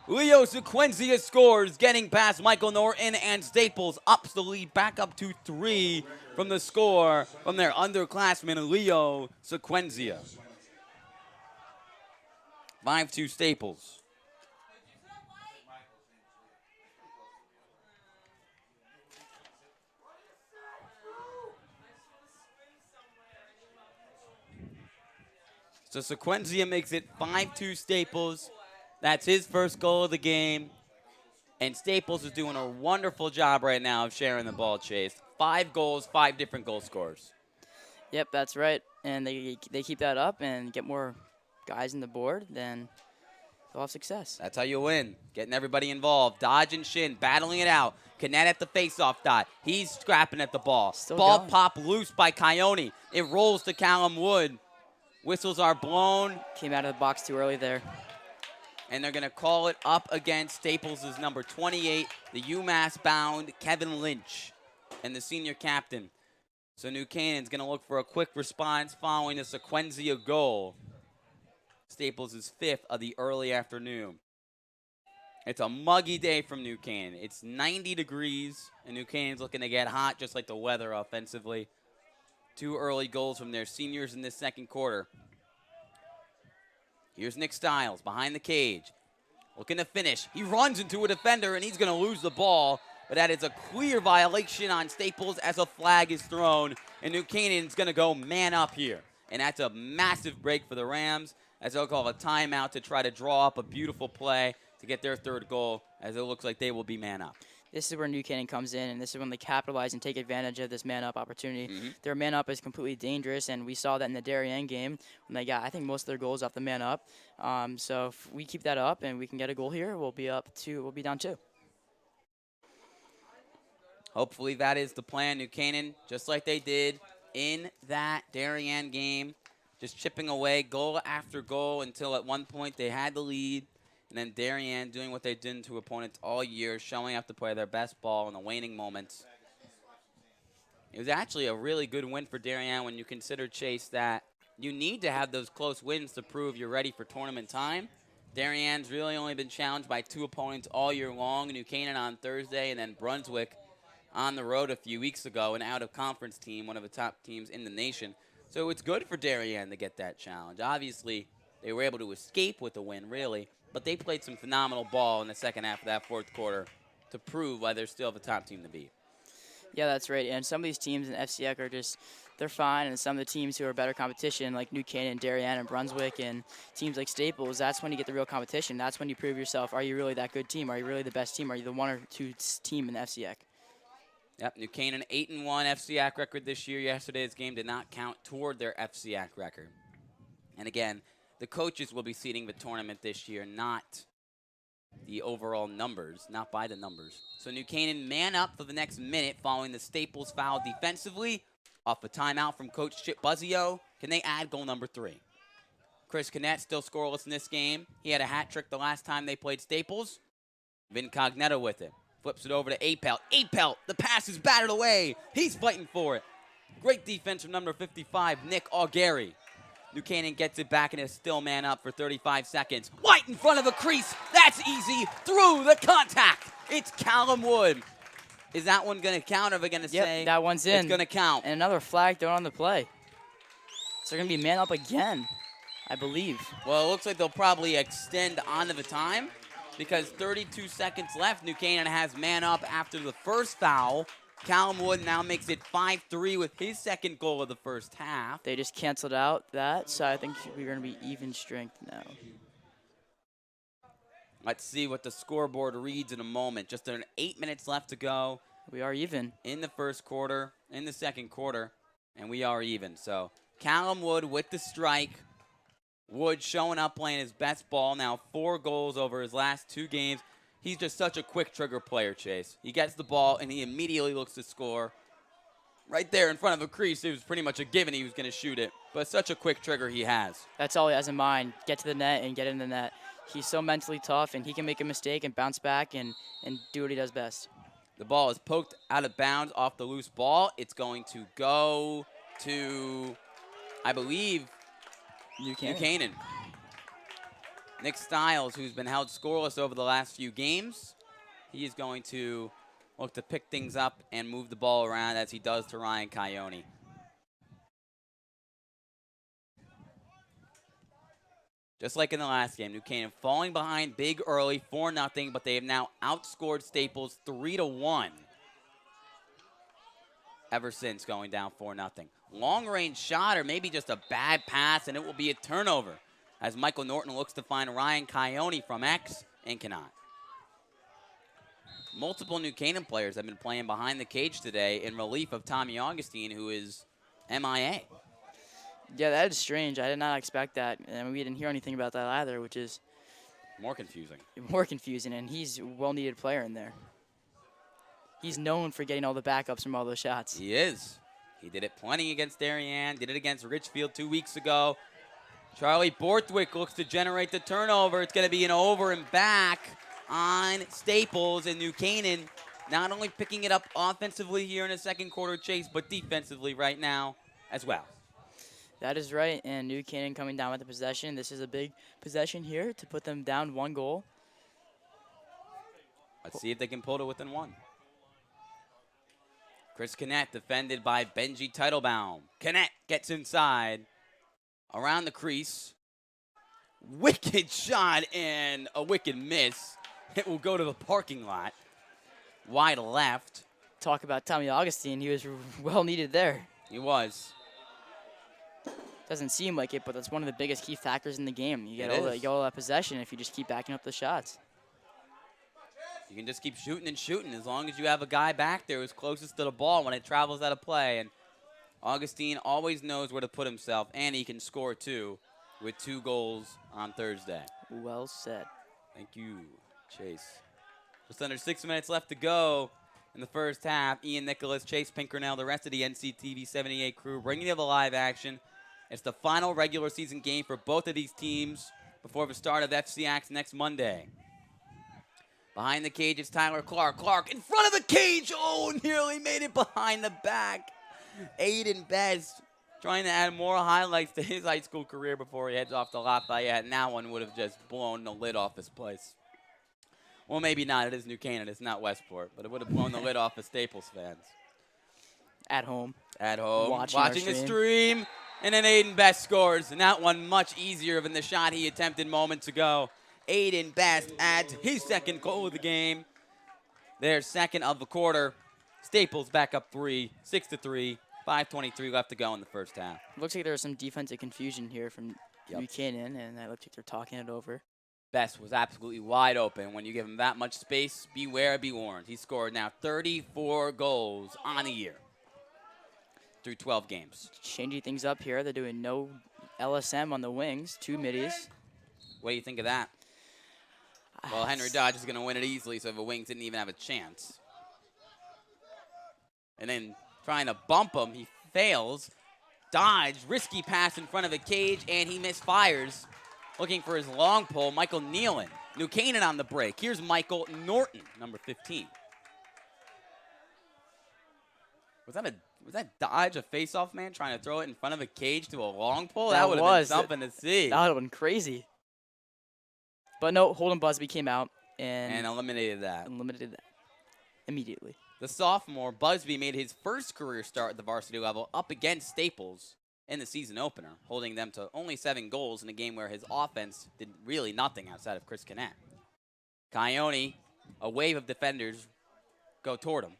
Leo Sequenzia scores, getting past Michael Norton, and Staples ups the lead back up to 3 from the score from their underclassman, Leo Sequenzia. 5-2 Staples. So Sequenzia makes it 5-2 Staples. That's his first goal of the game. And Staples is doing a wonderful job right now of sharing the ball, Chase. 5 goals, 5 different goal scorers. Yep, that's right. And they keep that up and get more guys in the board, then they'll have success. That's how you win, getting everybody involved. Dodge and Shin battling it out. Canet at the faceoff dot. He's scrapping at the ball. Ball popped loose by Coyote. It rolls to Callum Wood. Whistles are blown. Came out of the box too early there. And they're going to call it up against Staples' number 28, the UMass-bound Kevin Lynch, and the senior captain. So New Canaan's going to look for a quick response following a Sequenzia goal. Staples' 5th of the early afternoon. It's a muggy day from New Canaan. It's 90 degrees, and New Canaan's looking to get hot just like the weather offensively. 2 early goals from their seniors in this second quarter. Here's Nick Stiles behind the cage. Looking to finish. He runs into a defender, and he's going to lose the ball. But that is a clear violation on Staples as a flag is thrown. And New Canaan's going to go man up here. And that's a massive break for the Rams, as they'll call a timeout to try to draw up a beautiful play to get their 3rd goal, as it looks like they will be man up. This is where New Canaan comes in, and this is when they capitalize and take advantage of this man-up opportunity. Their man-up is completely dangerous, and we saw that in the Darien game when they got, I think, most of their goals off the man-up. So if we keep that up and we can get a goal here, we'll be down 2. Hopefully that is the plan. New Canaan, just like they did in that Darien game, just chipping away goal after goal until at one point they had the lead. And then Darien doing what they did to opponents all year, showing up to play their best ball in the waning moments. It was actually a really good win for Darien when you consider, Chase, that you need to have those close wins to prove you're ready for tournament time. Darien's really only been challenged by 2 opponents all year long, New Canaan on Thursday, and then Brunswick on the road a few weeks ago, an out-of-conference team, one of the top teams in the nation. So it's good for Darien to get that challenge. Obviously, they were able to escape with a win, really. But they played some phenomenal ball in the second half of that 4th quarter to prove why they're still the top team to beat. Yeah, that's right. And some of these teams in FCX are just, they're fine. And some of the teams who are better competition, like New Canaan, Darien, and Brunswick, and teams like Staples, that's when you get the real competition. That's when you prove yourself. Are you really that good team? Are you really the best team? Are you the 1 or 2 team in the FCX? Yep, New Canaan 8-1 FCAC record this year. Yesterday's game did not count toward their FCAC record. And again, the coaches will be seeding the tournament this year, not the overall numbers, not by the numbers. So New Canaan man up for the next minute following the Staples foul defensively. Off a timeout from Coach Chip Buzzio. Can they add goal number 3? Chris Canette still scoreless in this game. He had a hat trick the last time they played Staples. Vin Cognetta with it. Flips it over to Apelt. Apelt, the pass is batted away. He's fighting for it. Great defense from number 55, Nick Augeri. New Canaan gets it back and is still man up for 35 seconds. White in front of the crease. That's easy. Through the contact. It's Callum Wood. Is that one going to count, or are we going to say that one's in? It's going to count. And another flag thrown on the play. So they're going to be man up again, I believe. Well, it looks like they'll probably extend onto the time because 32 seconds left. New Canaan has man up after the first foul. Callum Wood now makes it 5-3 with his second goal of the first half. They just canceled out that, so I think we're going to be even strength now. Let's see what the scoreboard reads in a moment. Just 8 minutes left to go. We are even. In the first quarter, in the second quarter, and we are even. So Callum Wood with the strike. Wood showing up playing his best ball now. 4 goals over his last 2 games. He's just such a quick trigger player, Chase. He gets the ball, and he immediately looks to score. Right there in front of a crease, it was pretty much a given he was going to shoot it. But such a quick trigger he has. That's all he has in mind. Get to the net and get in the net. He's so mentally tough, and he can make a mistake and bounce back and do what he does best. The ball is poked out of bounds off the loose ball. It's going to go to, I believe, New Canaan. Nick Stiles, who's been held scoreless over the last few games, he is going to look to pick things up and move the ball around as he does to Ryan Coyote. Just like in the last game, New Canaan falling behind big early, 4-0, but they have now outscored Staples 3-1 ever since going down 4-0. Long-range shot or maybe just a bad pass, and it will be a turnover as Michael Norton looks to find Ryan Coyote from X and cannot. Multiple New Canaan players have been playing behind the cage today in relief of Tommy Augustine, who is MIA. Yeah, that is strange. I did not expect that, and we didn't hear anything about that either, which is more confusing. More confusing, and he's a well-needed player in there. He's known for getting all the backups from all those shots. He is. He did it plenty against Darien, did it against Richfield 2 weeks ago. Charlie Borthwick looks to generate the turnover. It's going to be an over and back on Staples, and New Canaan not only picking it up offensively here in the second quarter, Chase, but defensively right now as well. That is right, and New Canaan coming down with the possession. This is a big possession here to put them down 1 goal. Let's see if they can pull it within 1. Chris Canette defended by Benji Teitelbaum. Canette gets inside, around the crease. Wicked shot and a wicked miss. It will go to the parking lot. Wide left. Talk about Tommy Augustine. He was well needed there. He was. Doesn't seem like it, but that's one of the biggest key factors in the game. You get all that possession if you just keep backing up the shots. You can just keep shooting and shooting as long as you have a guy back there who's closest to the ball when it travels out of play. And Augustine always knows where to put himself, and he can score too with 2 goals on Thursday. Well said. Thank you, Chase. Just under 6 minutes left to go in the first half. Ian Nicholas, Chase Pinkernell, the rest of the NCTV 78 crew bringing you the live action. It's the final regular season game for both of these teams before the start of FCAC's next Monday. Behind the cage, it's Tyler Clark. Clark in front of the cage. Oh, nearly made it behind the back. Aiden Best trying to add more highlights to his high school career before he heads off to Lafayette. And that one would have just blown the lid off his place. Well, maybe not. It is New Canaan. It's not Westport. But it would have blown the lid off of Staples fans. At home. At home. Watching the stream. And then Aiden Best scores. And that one much easier than the shot he attempted moments ago. Aiden Best adds his second goal of the game. Their second of the quarter. Staples back up 3, 6-3. 5:23 left to go in the first half. Looks like there was some defensive confusion here from New Canaan, and that looks like they're talking it over. Best was absolutely wide open. When you give him that much space, beware, be warned. He scored now 34 goals on the year through 12 games. Changing things up here. They're doing no LSM on the wings, 2 middies. What do you think of that? Well, Henry Dodge is going to win it easily, so the wings didn't even have a chance. And then trying to bump him, he fails. Dodge, risky pass in front of the cage, and he misfires. Looking for his long pole, Michael Nealon. New Canaan on the break. Here's Michael Norton, number 15. Was that Dodge a face-off man trying to throw it in front of a cage to a long pole? That would have been something to see. That would have been crazy. But no, Holden Busby came out and eliminated that. Immediately. The sophomore, Busby, made his first career start at the varsity level up against Staples in the season opener, holding them to only 7 goals in a game where his offense did really nothing outside of Chris Canaan. Coyote, a wave of defenders go toward him.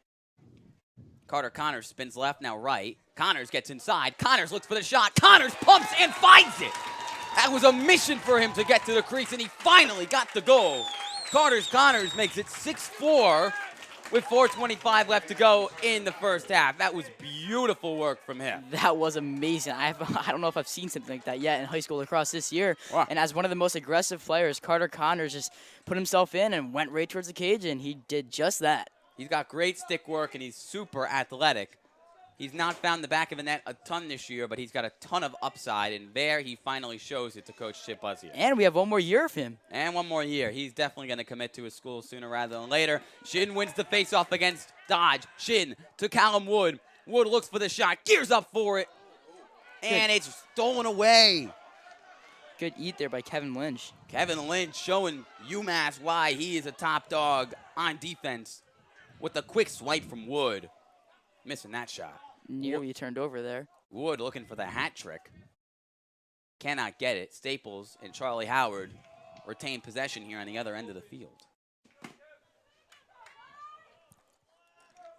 Carter Connors spins left, now right. Connors gets inside. Connors looks for the shot. Connors pumps and finds it. That was a mission for him to get to the crease, and he finally got the goal. Connors makes it 6-4 with 4:25 left to go in the first half. That was beautiful work from him. That was amazing. I don't know if I've seen something like that yet in high school lacrosse this year. Wow. And as one of the most aggressive players, Carter Connors just put himself in and went right towards the cage, and he did just that. He's got great stick work, and he's super athletic. He's not found the back of the net a ton this year, but he's got a ton of upside, and there he finally shows it to Coach Chip Busby. And we have one more year of him. And one more year. He's definitely going to commit to his school sooner rather than later. Shin wins the faceoff against Dodge. Shin to Callum Wood. Wood looks for the shot, gears up for it, and it's stolen away. Good eat there by Kevin Lynch. Kevin Lynch showing UMass why he is a top dog on defense with a quick swipe from Wood. Missing that shot. Nearly turned over there. Wood looking for the hat trick. Cannot get it. Staples and Charlie Howard retain possession here on the other end of the field.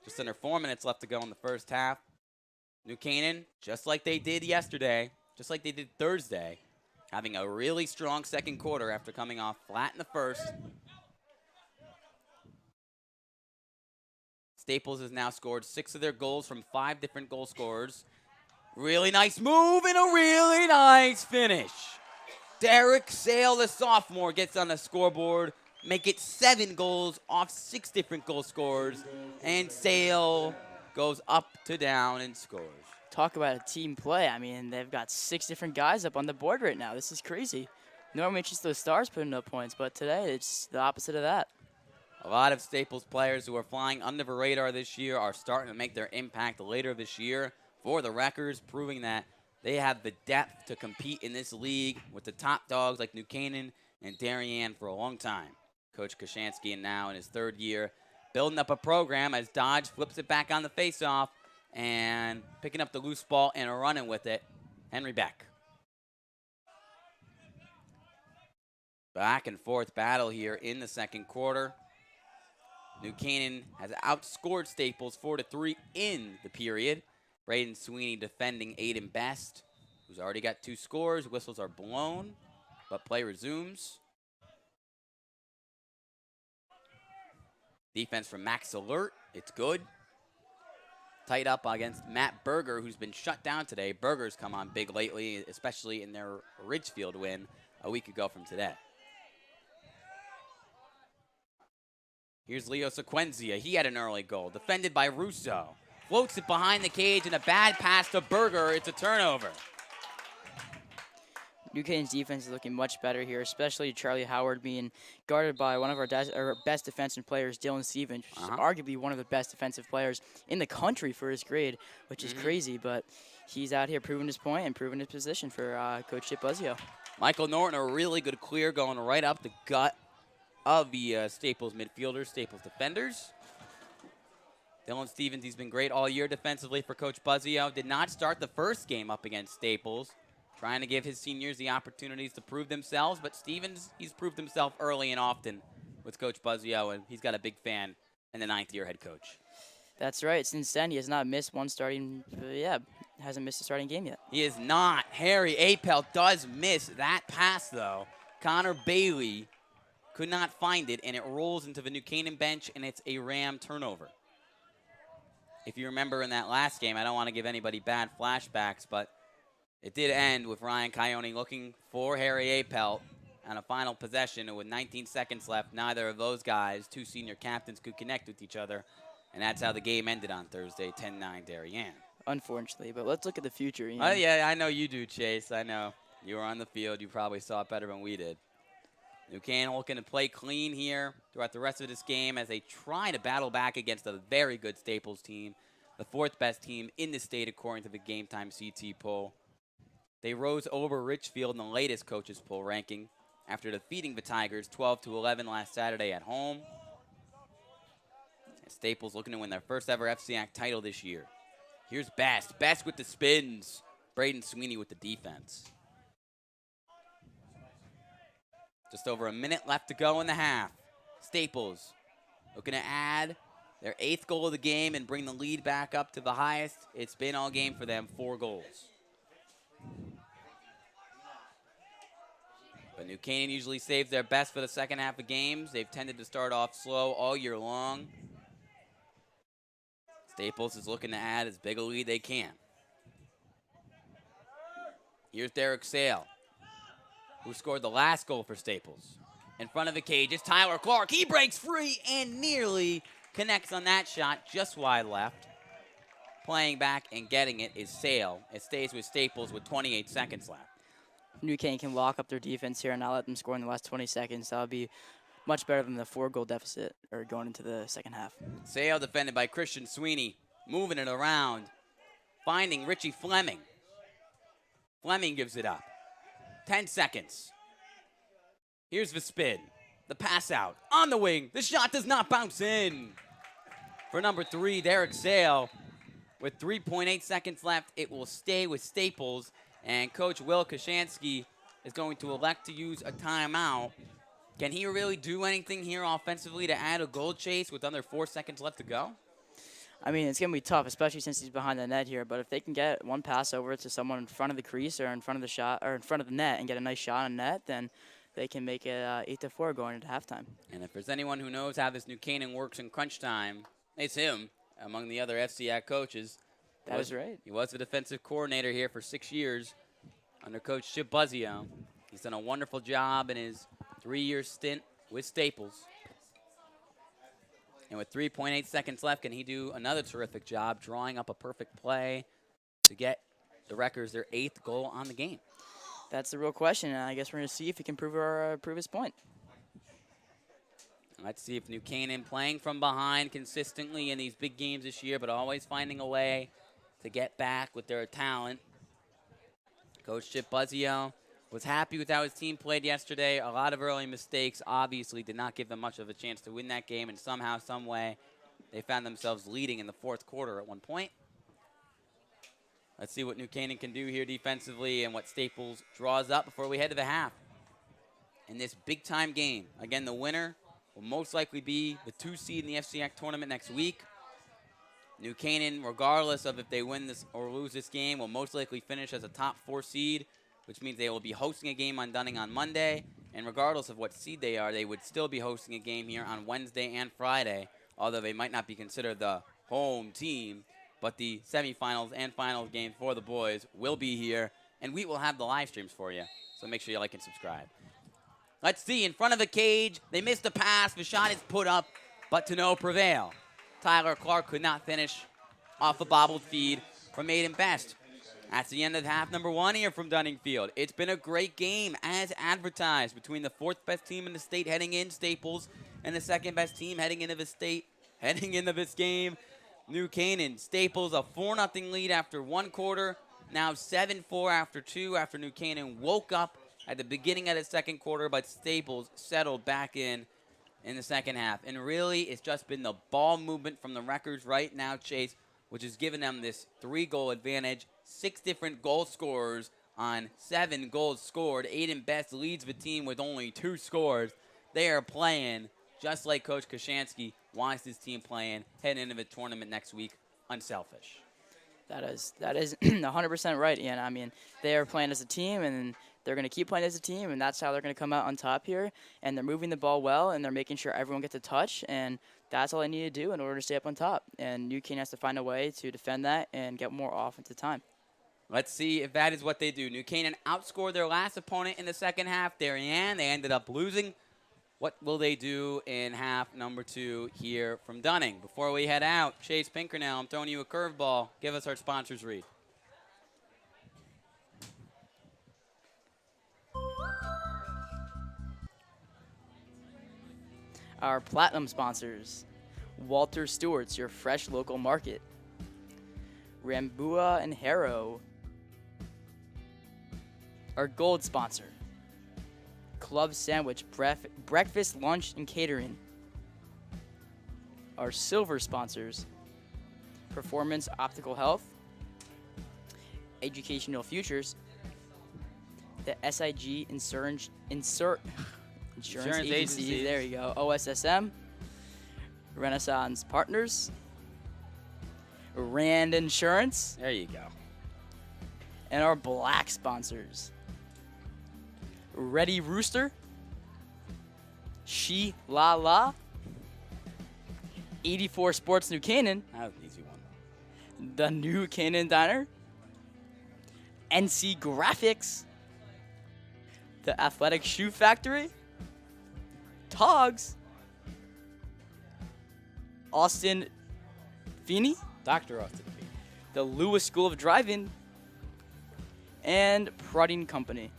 Just under 4 minutes left to go in the first half. New Canaan, just like they did yesterday, just like they did Thursday, having a really strong second quarter after coming off flat in the first. Staples has now scored 6 of their goals from 5 different goal scorers. Really nice move and a really nice finish. Derek Sale, the sophomore, gets on the scoreboard, make it 7 goals off 6 different goal scorers, and Sale goes up to down and scores. Talk about a team play. I mean, they've got 6 different guys up on the board right now. This is crazy. Normally it's just those stars putting up points, but today it's the opposite of that. A lot of Staples players who are flying under the radar this year are starting to make their impact later this year for the Wreckers, proving that they have the depth to compete in this league with the top dogs like New Canaan and Darien for a long time. Coach Kashansky now in his 3rd year, building up a program as Dodge flips it back on the faceoff and picking up the loose ball and running with it, Henry Beck. Back and forth battle here in the second quarter. New Canaan has outscored Staples 4-3 in the period. Braden Sweeney defending Aiden Best, who's already got 2 scores. Whistles are blown, but play resumes. Defense from Max Alert. It's good. Tight up against Matt Berger, who's been shut down today. Berger's come on big lately, especially in their Ridgefield win a week ago from today. Here's Leo Sequenzia. He had an early goal. Defended by Russo. Floats it behind the cage and a bad pass to Berger. It's a turnover. New Canaan's defense is looking much better here, especially Charlie Howard being guarded by one of our best defensive players, Dylan Stevens, which is arguably one of the best defensive players in the country for his grade, which is crazy. But he's out here proving his point and proving his position for Coach Chip Busby. Michael Norton, a really good clear going right up the gut of the Staples midfielders, Staples defenders. Dylan Stevens, he's been great all year defensively for Coach Buzzio. Did not start the first game up against Staples, trying to give his seniors the opportunities to prove themselves. But Stevens, he's proved himself early and often with Coach Buzzio, and he's got a big fan in the 9th-year head coach. That's right. Since then, he has not missed hasn't missed a starting game yet. He is not. Harry Apel does miss that pass, though. Connor Bailey could not find it, and it rolls into the New Canaan bench, and it's a Ram turnover. If you remember in that last game, I don't want to give anybody bad flashbacks, but it did end with Ryan Coyote looking for Harry Apelt on a final possession, and with 19 seconds left, neither of those guys, two senior captains, could connect with each other, and that's how the game ended on Thursday, 10-9 Darien. Unfortunately, but let's look at the future. Ian. Oh, yeah, I know you do, Chase. I know. You were on the field. You probably saw it better than we did. New Canaan looking to play clean here throughout the rest of this game as they try to battle back against a very good Staples team, the fourth best team in the state according to the Game Time CT poll. They rose over Richfield in the latest coaches poll ranking after defeating the Tigers 12-11 last Saturday at home. And Staples looking to win their first ever FCAC title this year. Here's Best. Best with the spins. Braden Sweeney with the defense. Just over a minute left to go in the half. Staples looking to add their 8th goal of the game and bring the lead back up to the highest it's been all game for them, 4 goals. But New Canaan usually saves their best for the second half of games. They've tended to start off slow all year long. Staples is looking to add as big a lead they can. Here's Derek Sale, who scored the last goal for Staples. In front of the cage is Tyler Clark. He breaks free and nearly connects on that shot just wide left. Playing back and getting it is Sale. It stays with Staples with 28 seconds left. New Canaan can lock up their defense here and not let them score in the last 20 seconds. That would be much better than the 4-goal deficit or going into the second half. Sale defended by Christian Sweeney, moving it around, finding Richie Fleming. Fleming gives it up. 10 seconds. Here's the spin. The pass out. On the wing. The shot does not bounce in. For number 3, Derek Sale. With 3.8 seconds left, it will stay with Staples. And Coach Will Kashansky is going to elect to use a timeout. Can he really do anything here offensively to add a goal chase with under 4 seconds left to go? I mean, it's going to be tough, especially since he's behind the net here. But if they can get one pass over to someone in front of the crease or in front of the shot or in front of the net and get a nice shot on net, then they can make it 8-4 going into halftime. And if there's anyone who knows how this New Canaan works in crunch time, it's him among the other FCAC coaches. That is right. He was the defensive coordinator here for 6 years under Coach Chip Buzzio. He's done a wonderful job in his 3-year stint with Staples. And with 3.8 seconds left, can he do another terrific job drawing up a perfect play to get the Wreckers their 8th goal on the game? That's the real question, and I guess we're going to see if he can prove his point. Let's see if New Canaan playing from behind consistently in these big games this year, but always finding a way to get back with their talent. Coach Chip Buzzio was happy with how his team played yesterday. A lot of early mistakes obviously did not give them much of a chance to win that game, and somehow, some way, they found themselves leading in the 4th quarter at one point. Let's see what New Canaan can do here defensively and what Staples draws up before we head to the half. In this big-time game, again, the winner will most likely be the 2 seed in the FCAC tournament next week. New Canaan, regardless of if they win this or lose this game, will most likely finish as a top 4 seed, which means they will be hosting a game on Dunning on Monday. And regardless of what seed they are, they would still be hosting a game here on Wednesday and Friday, although they might not be considered the home team. But the semifinals and finals games for the boys will be here, and we will have the live streams for you. So make sure you like and subscribe. Let's see, in front of the cage, they missed a pass. The shot is put up, but to no prevail. Tyler Clark could not finish off a bobbled feed from Aiden Best. That's the end of half number 1 here from Dunning Field. It's been a great game, as advertised, between the 4th best team in the state heading in, Staples, and the 2nd best team heading into this game, New Canaan. Staples, a 4-0 lead after 1 quarter, now 7-4 after 2, after New Canaan woke up at the beginning of the 2nd quarter, but Staples settled back in the second half. And really, it's just been the ball movement from the Wreckers right now, Chase, which has given them this 3-goal advantage. 6 different goal scorers on 7 goals scored. Aiden Best leads the team with only 2 scores. They are playing just like Coach Kashansky wants his team playing heading into the tournament next week, unselfish. That is 100% right, Ian. I mean, they are playing as a team, and they're going to keep playing as a team, and that's how they're going to come out on top here. And they're moving the ball well, and they're making sure everyone gets a touch, and that's all they need to do in order to stay up on top. And New Canaan has to find a way to defend that and get more offensive time. Let's see if that is what they do. New Canaan outscored their last opponent in the second half. Darien, they ended up losing. What will they do in half number 2 here from Dunning? Before we head out, Chase Pinkernell, I'm throwing you a curveball. Give us our sponsors read. Our platinum sponsors: Walter Stewart's, your fresh local market; Rambua and Harrow. Our gold sponsor: Club Sandwich, breakfast, lunch, and catering. Our silver sponsors: Performance Optical Health, Educational Futures, the SIG Insurance Agency, there you go, OSSM, Renaissance Partners, Rand Insurance, There you go. and our black sponsors: Ready Rooster, She La La, 84 Sports New Canaan, That was an easy one. The New Canaan Diner, NC Graphics, The Athletic Shoe Factory, Togs, Austin Feeney, Dr. Austin Feeney. the Lewis School of Driving, and Prudding Company.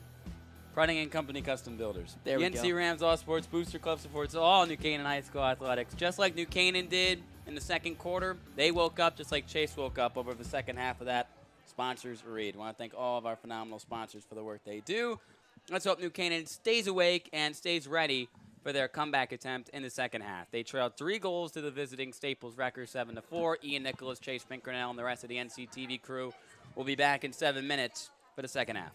Prudding and Company Custom Builders. There the we NC go. Rams All Sports Booster Club supports all New Canaan High School athletics. Just like New Canaan did in the second quarter, they woke up just like Chase woke up over the second half of that sponsors read. I want to thank all of our phenomenal sponsors for the work they do. Let's hope New Canaan stays awake and stays ready for their comeback attempt in the second half. They trailed 3 goals to the visiting Staples Wreckers 7-4. Ian Nicholas, Chase Pinkernell, and the rest of the NCTV crew will be back in 7 minutes for the second half.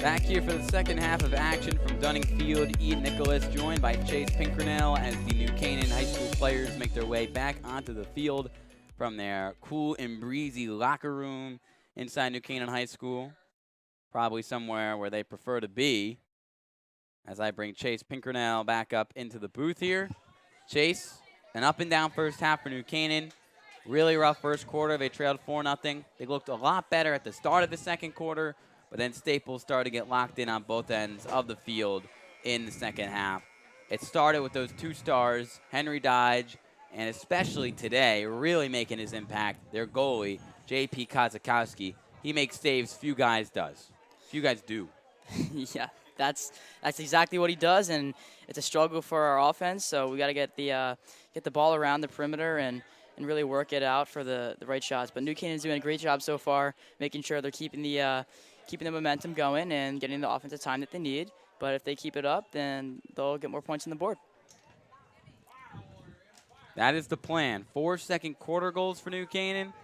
Back here for the second half of action from Dunning Field. Ian Nicholas joined by Chase Pinkernell as the New Canaan High School players make their way back onto the field from their cool and breezy locker room inside New Canaan High School. Probably somewhere where they prefer to be. As I bring Chase Pinkernell back up into the booth here. Chase, an up and down first half for New Canaan. Really rough first quarter. They trailed 4-0. They looked a lot better at the start of the second quarter. But then Staples started to get locked in on both ends of the field in the second half. It started with those two stars, Henry Dodge, and especially today, really making his impact, their goalie, J.P. Kozakowski. He makes saves few guys do. Yeah, that's exactly what he does, and it's a struggle for our offense. So we got to get the ball around the perimeter and really work it out for the right shots. But New Canaan's doing a great job so far, making sure they're keeping the momentum going and getting the offensive time that they need. But if they keep it up, then they'll get more points on the board. That is the plan. 4 second quarter goals for New Canaan.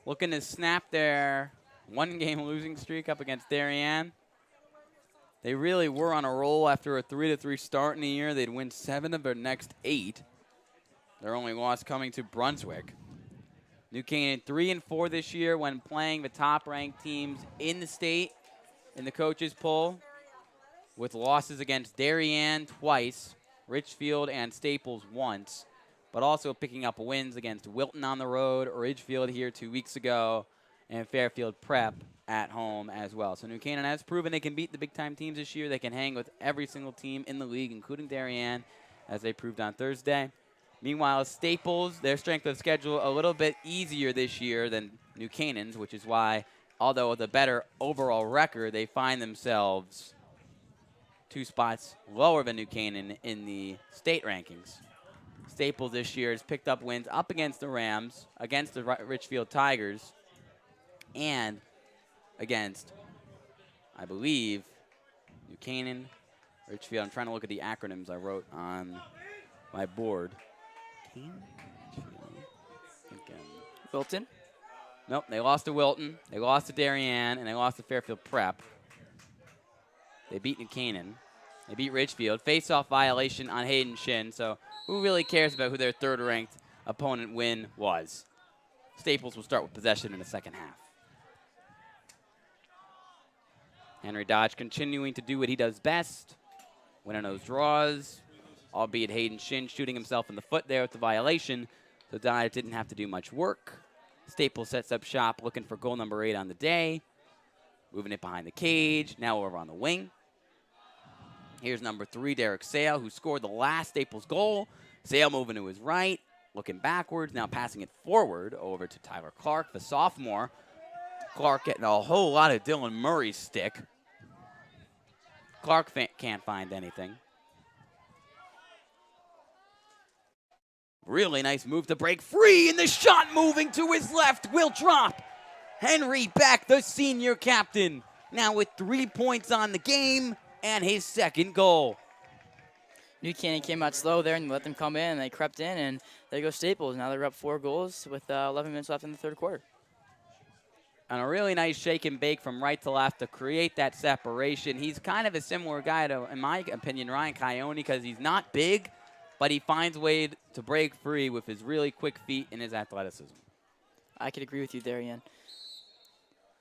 Looking to snap their one-game losing streak up against Darien. They really were on a roll after a 3-3 start in the year. They'd win 7 of their next 8. Their only loss coming to Brunswick. New Canaan 3-4 this year when playing the top-ranked teams in the state in the coaches poll, with losses against Darien twice, Richfield and Staples once, but also picking up wins against Wilton on the road, Ridgefield here 2 weeks ago, and Fairfield Prep at home as well. So New Canaan has proven they can beat the big-time teams this year. They can hang with every single team in the league, including Darien, as they proved on Thursday. Meanwhile, Staples, their strength of schedule a little bit easier this year than New Canaan's, which is why, although with a better overall record, they find themselves 2 spots lower than New Canaan in the state rankings. Staples this year has picked up wins up against the Rams, against the Richfield Tigers, and against, I believe, New Canaan, Richfield. I'm trying to look at the acronyms I wrote on my board. Wilton? Nope, they lost to Wilton, they lost to Darien, and they lost to Fairfield Prep. They beat New Canaan. They beat Ridgefield. Face-off violation on Hayden Shin, so who really cares about who their third-ranked opponent win was? Staples will start with possession in the second half. Henry Dodge continuing to do what he does best, winning those draws, albeit Hayden Shin shooting himself in the foot there with the violation, so Dodge didn't have to do much work. Staples sets up shop looking for goal number 8 on the day, moving it behind the cage, now over on the wing. Here's number 3, Derek Sale, who scored the last Staples goal. Sale moving to his right, looking backwards, now passing it forward over to Tyler Clark, the sophomore. Clark getting a whole lot of Dylan Murray's stick. Clark can't find anything. Really nice move to break free, and the shot moving to his left will drop. Henry Beck, the senior captain, now with 3 points on the game and his second goal. New Canaan came out slow there and let them come in, and they crept in, and there goes Staples. Now they're up 4 goals with 11 minutes left in the third quarter. And a really nice shake and bake from right to left to create that separation. He's kind of a similar guy to, in my opinion, Ryan Coyote, because he's not big, but he finds a way to break free with his really quick feet and his athleticism. I could agree with you there, Ian.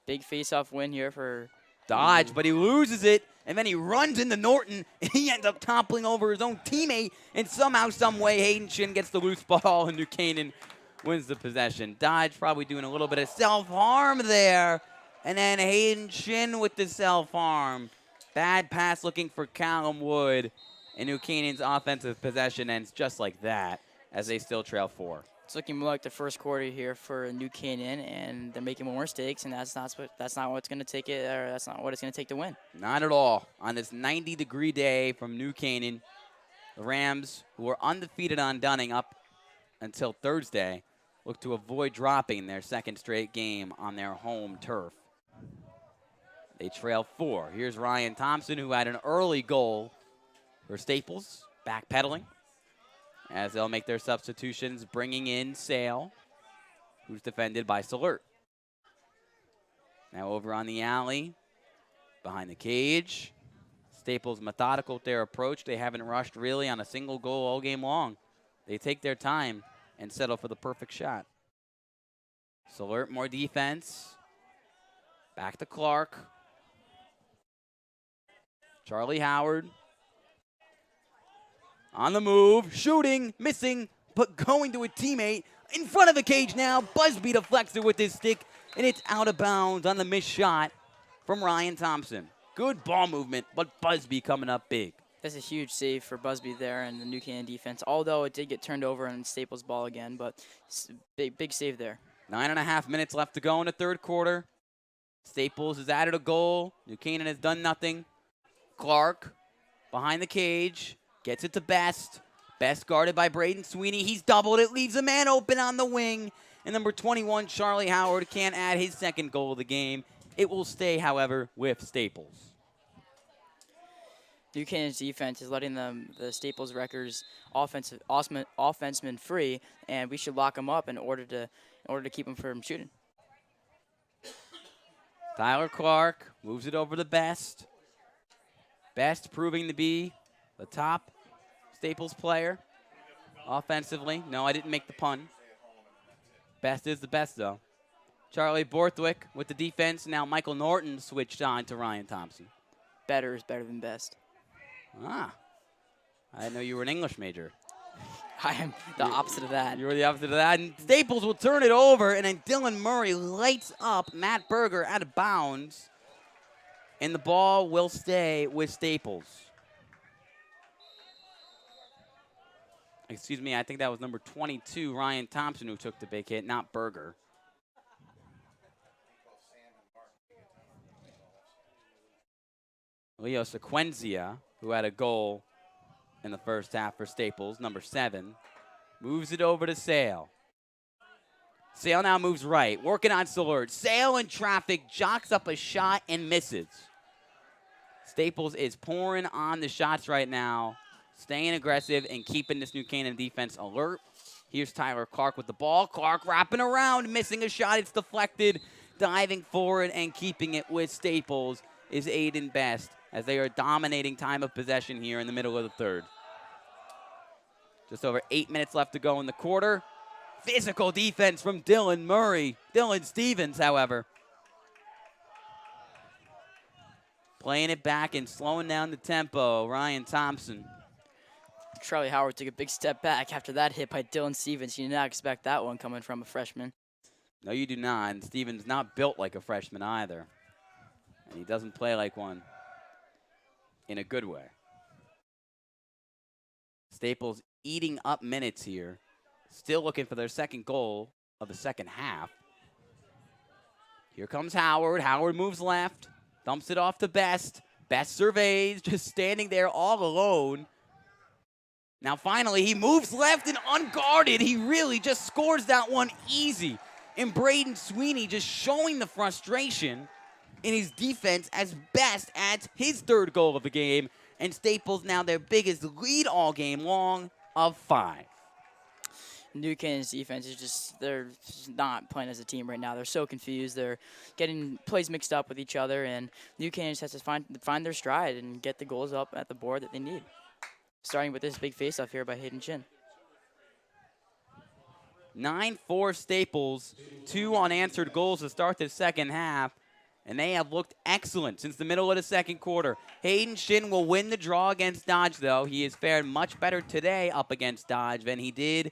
Big face-off win here for Dodge, but he loses it, and then he runs into Norton, and he ends up toppling over his own teammate, and somehow, some way, Hayden Shin gets the loose ball, and New Canaan wins the possession. Dodge probably doing a little bit of self-harm there, and then Hayden Shin with the self-harm. Bad pass looking for Callum Wood, and New Canaan's offensive possession ends just like that, as they still trail 4. It's looking more like the first quarter here for New Canaan, and they're making more mistakes, and that's not what's going to take it, or that's not what it's going to take to win. Not at all. On this 90-degree day from New Canaan, the Rams, who were undefeated on Dunning up until Thursday, look to avoid dropping their second straight game on their home turf. They trail 4. Here's Ryan Thompson, who had an early goal for Staples, backpedaling, as they'll make their substitutions, bringing in Sale, who's defended by Salert. Now over on the alley, behind the cage. Staples methodical with their approach. They haven't rushed really on a single goal all game long. They take their time and settle for the perfect shot. Salert, more defense. Back to Clark. Charlie Howard. On the move, shooting, missing, but going to a teammate. In front of the cage now, Busby deflects it with his stick, and it's out of bounds on the missed shot from Ryan Thompson. Good ball movement, but Busby coming up big. That's a huge save for Busby there and the New Canaan defense, although it did get turned over on Staples' ball again, but big save there. 9.5 minutes left to go in the third quarter. Staples has added a goal. New Canaan has done nothing. Clark behind the cage, gets it to Best. Best guarded by Braden Sweeney. He's doubled it, leaves a man open on the wing. And number 21, Charlie Howard, can't add his second goal of the game. It will stay, however, with Staples. New Canaan's defense is letting the Staples Wreckers offensemen free, and we should lock them up in order to keep them from shooting. Tyler Clark moves it over to Best. Best proving to be the top Staples player offensively. No, I didn't make the pun. Best is the best, though. Charlie Borthwick with the defense. Now Michael Norton switched on to Ryan Thompson. Better is better than best. Ah, I didn't know you were an English major. I am the opposite of that. You were the opposite of that. And Staples will turn it over, and then Dylan Murray lights up Matt Berger out of bounds. And the ball will stay with Staples. Excuse me, I think that was number 22, Ryan Thompson, who took the big hit, not Berger. Leo Sequenzia, who had a goal in the first half for Staples, number 7, moves it over to Sale. Sale now moves right, working on Salert. Sale in traffic, jocks up a shot and misses. Staples is pouring on the shots right now, staying aggressive and keeping this New Canaan defense alert. Here's Tyler Clark with the ball. Clark wrapping around, missing a shot. It's deflected, diving forward and keeping it with Staples is Aiden Best, as they are dominating time of possession here in the middle of the third. Just over 8 minutes left to go in the quarter. Physical defense from Dylan Murray. Dylan Stevens, however, playing it back and slowing down the tempo. Ryan Thompson. Charlie Howard took a big step back after that hit by Dylan Stevens. You did not expect that one coming from a freshman. No, you do not. And Stevens not built like a freshman either. And he doesn't play like one in a good way. Staples eating up minutes here. Still looking for their second goal of the second half. Here comes Howard. Howard moves left. Dumps it off to Best. Best surveys, just standing there all alone. Now finally, he moves left and unguarded. He really just scores that one easy. And Braden Sweeney just showing the frustration in his defense as Best adds his third goal of the game. And Staples now their biggest lead all game long of 5. New Canaan's defense is they're just not playing as a team right now. They're so confused. They're getting plays mixed up with each other, and New Canaan just has to find their stride and get the goals up at the board that they need. Starting with this big face-off here by Hayden Shin. 9-4 Staples, 2 unanswered goals to start the second half, and they have looked excellent since the middle of the second quarter. Hayden Shin will win the draw against Dodge, though. He has fared much better today up against Dodge than he did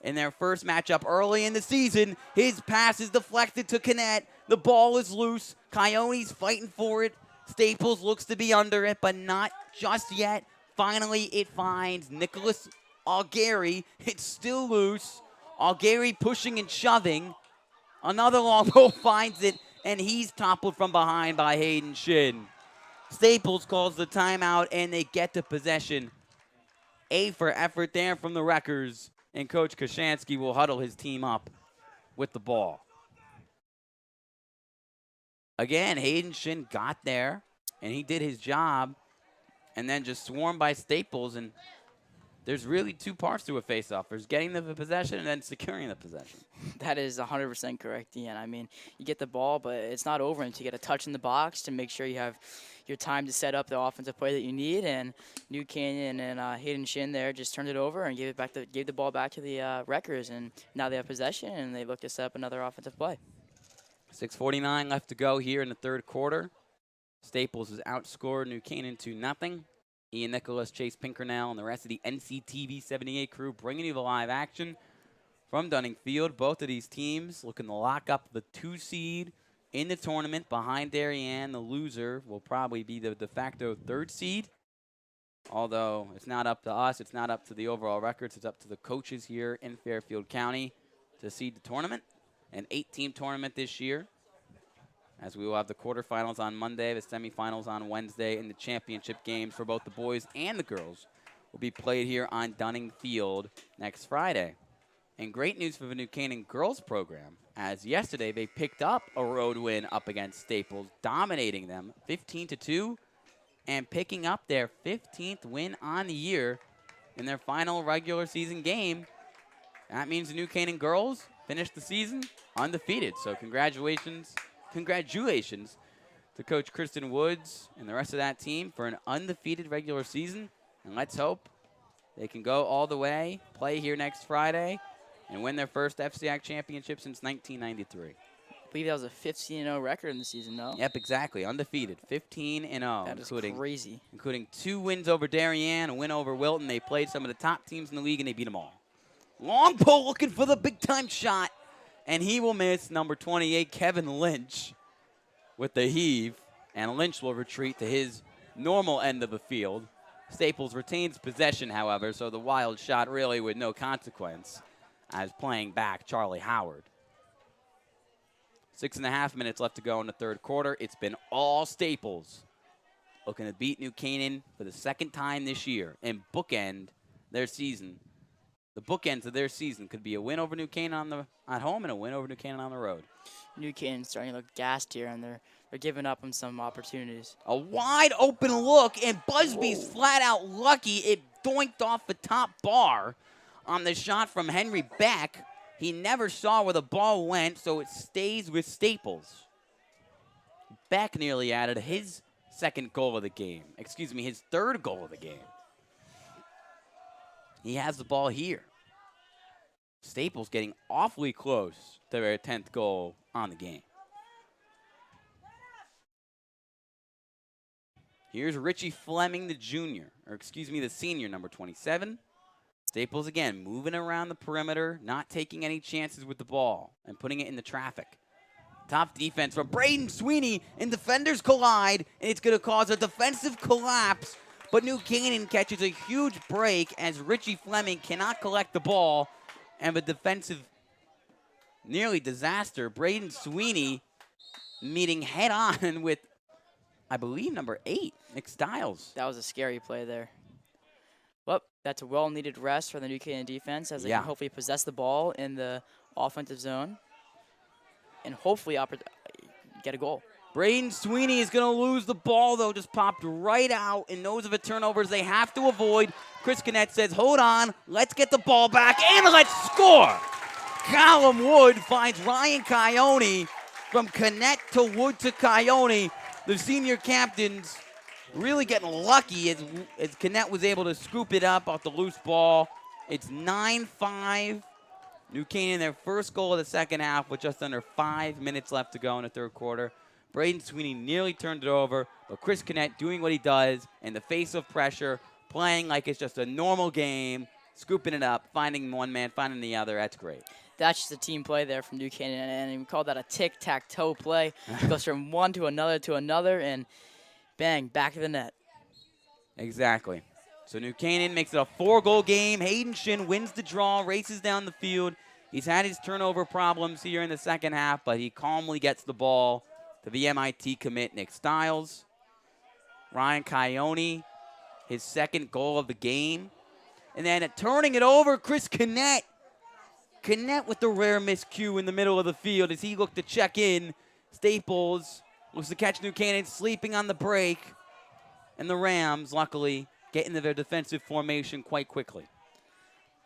in their first matchup early in the season. His pass is deflected to Canette. The ball is loose. Coyotes fighting for it. Staples looks to be under it, but not just yet. Finally, it finds Nicholas Algary. It's still loose. Algary pushing and shoving. Another long ball finds it, and he's toppled from behind by Hayden Shin. Staples calls the timeout, and they get the possession. A for effort there from the Wreckers. And Coach Kashansky will huddle his team up with the ball. Again, Hayden Shin got there, and he did his job, and then just swarmed by Staples, and there's really two parts to a face-off. There's getting the possession and then securing the possession. That is 100% correct, Ian. I mean, you get the ball, but it's not over until you get a touch in the box to make sure you have your time to set up the offensive play that you need. And New Canaan and Hayden Shin there just turned it over and gave the ball back to the Wreckers, and now they have possession and they look to set up another offensive play. 6:49 left to go here in the third quarter. Staples has outscored New Canaan 2-0. Ian Nicholas, Chase Pinkernell, and the rest of the NCTV 78 crew bringing you the live action from Dunning Field. Both of these teams looking to lock up the 2 seed in the tournament behind Darien. The loser will probably be the de facto 3rd seed. Although it's not up to us, it's not up to the overall records, it's up to the coaches here in Fairfield County to seed the tournament. An 8-team tournament this year, as we will have the quarterfinals on Monday, the semifinals on Wednesday, and the championship games for both the boys and the girls will be played here on Dunning Field next Friday. And great news for the New Canaan girls program, as yesterday they picked up a road win up against Staples, dominating them 15-2 and picking up their 15th win on the year in their final regular season game. That means the New Canaan girls finished the season undefeated. So congratulations to Coach Kristen Woods and the rest of that team for an undefeated regular season. And let's hope they can go all the way, play here next Friday, and win their first FCAC championship since 1993. I believe that was a 15-0 record in the season, no? Yep, exactly. Undefeated. 15-0. That is crazy. Including 2 wins over Darien, a win over Wilton. They played some of the top teams in the league, and they beat them all. Long pole looking for the big-time shot, and he will miss. Number 28, Kevin Lynch, with the heave, and Lynch will retreat to his normal end of the field. Staples retains possession, however, so the wild shot really with no consequence, as playing back Charlie Howard. 6.5 minutes left to go in the third quarter. It's been all Staples looking to beat New Canaan for the 2nd time this year and bookend their season. The bookends of their season could be a win over New Canaan at home and a win over New Canaan on the road. New Canaan's starting to look gassed here, and they're giving up on some opportunities. A wide open look, and Busby's flat out lucky. It doinked off the top bar on the shot from Henry Beck. He never saw where the ball went, so it stays with Staples. Beck nearly added his 2nd goal of the game. Excuse me, his 3rd goal of the game. He has the ball here. Staples getting awfully close to their 10th goal on the game. Here's Richie Fleming, the senior, number 27. Staples again moving around the perimeter, not taking any chances with the ball and putting it in the traffic. Top defense from Braden Sweeney, and defenders collide, and it's going to cause a defensive collapse. But New Canaan catches a huge break as Richie Fleming cannot collect the ball, and the defensive nearly disaster. Braden Sweeney meeting head-on with, I believe, number 8, Nick Stiles. That was a scary play there. Well, that's a well-needed rest for the New Canaan defense as they can hopefully possess the ball in the offensive zone and hopefully get a goal. Braden Sweeney is going to lose the ball, though. Just popped right out, and those are the turnovers they have to avoid. Chris Cannett says, hold on, let's get the ball back, and let's score! Callum Wood finds Ryan Coyote. From Cannett to Wood to Coyote. The senior captains really getting lucky as Cannett was able to scoop it up off the loose ball. It's 9-5. New Canaan, their first goal of the second half with just under 5 minutes left to go in the third quarter. Braden Sweeney nearly turned it over, but Chris Cannett doing what he does in the face of pressure, playing like it's just a normal game, scooping it up, finding one man, finding the other. That's great. That's just a team play there from New Canaan, and we call that a tic-tac-toe play. It goes from one to another, and bang, back of the net. Exactly. So New Canaan makes it a 4-goal game. Hayden Shin wins the draw, races down the field. He's had his turnover problems here in the second half, but he calmly gets the ball to the MIT commit, Nick Stiles. Ryan Coyote, his 2nd goal of the game. And then turning it over, Chris Cannett. Cannett with the rare miscue in the middle of the field as he looked to check in. Staples looks to catch New Canaan sleeping on the break. And the Rams, luckily, get into their defensive formation quite quickly.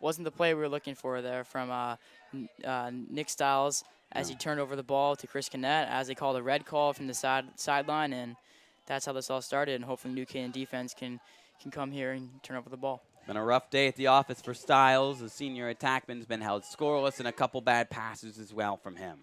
wasn't the play we were looking for there from Nick Stiles as he turned over the ball to Chris Canaan as they called a red call from the sideline, and that's how this all started. And hopefully New Canaan defense can come here and turn over the ball. Been a rough day at the office for Stiles. The senior attackman's been held scoreless and a couple bad passes as well from him.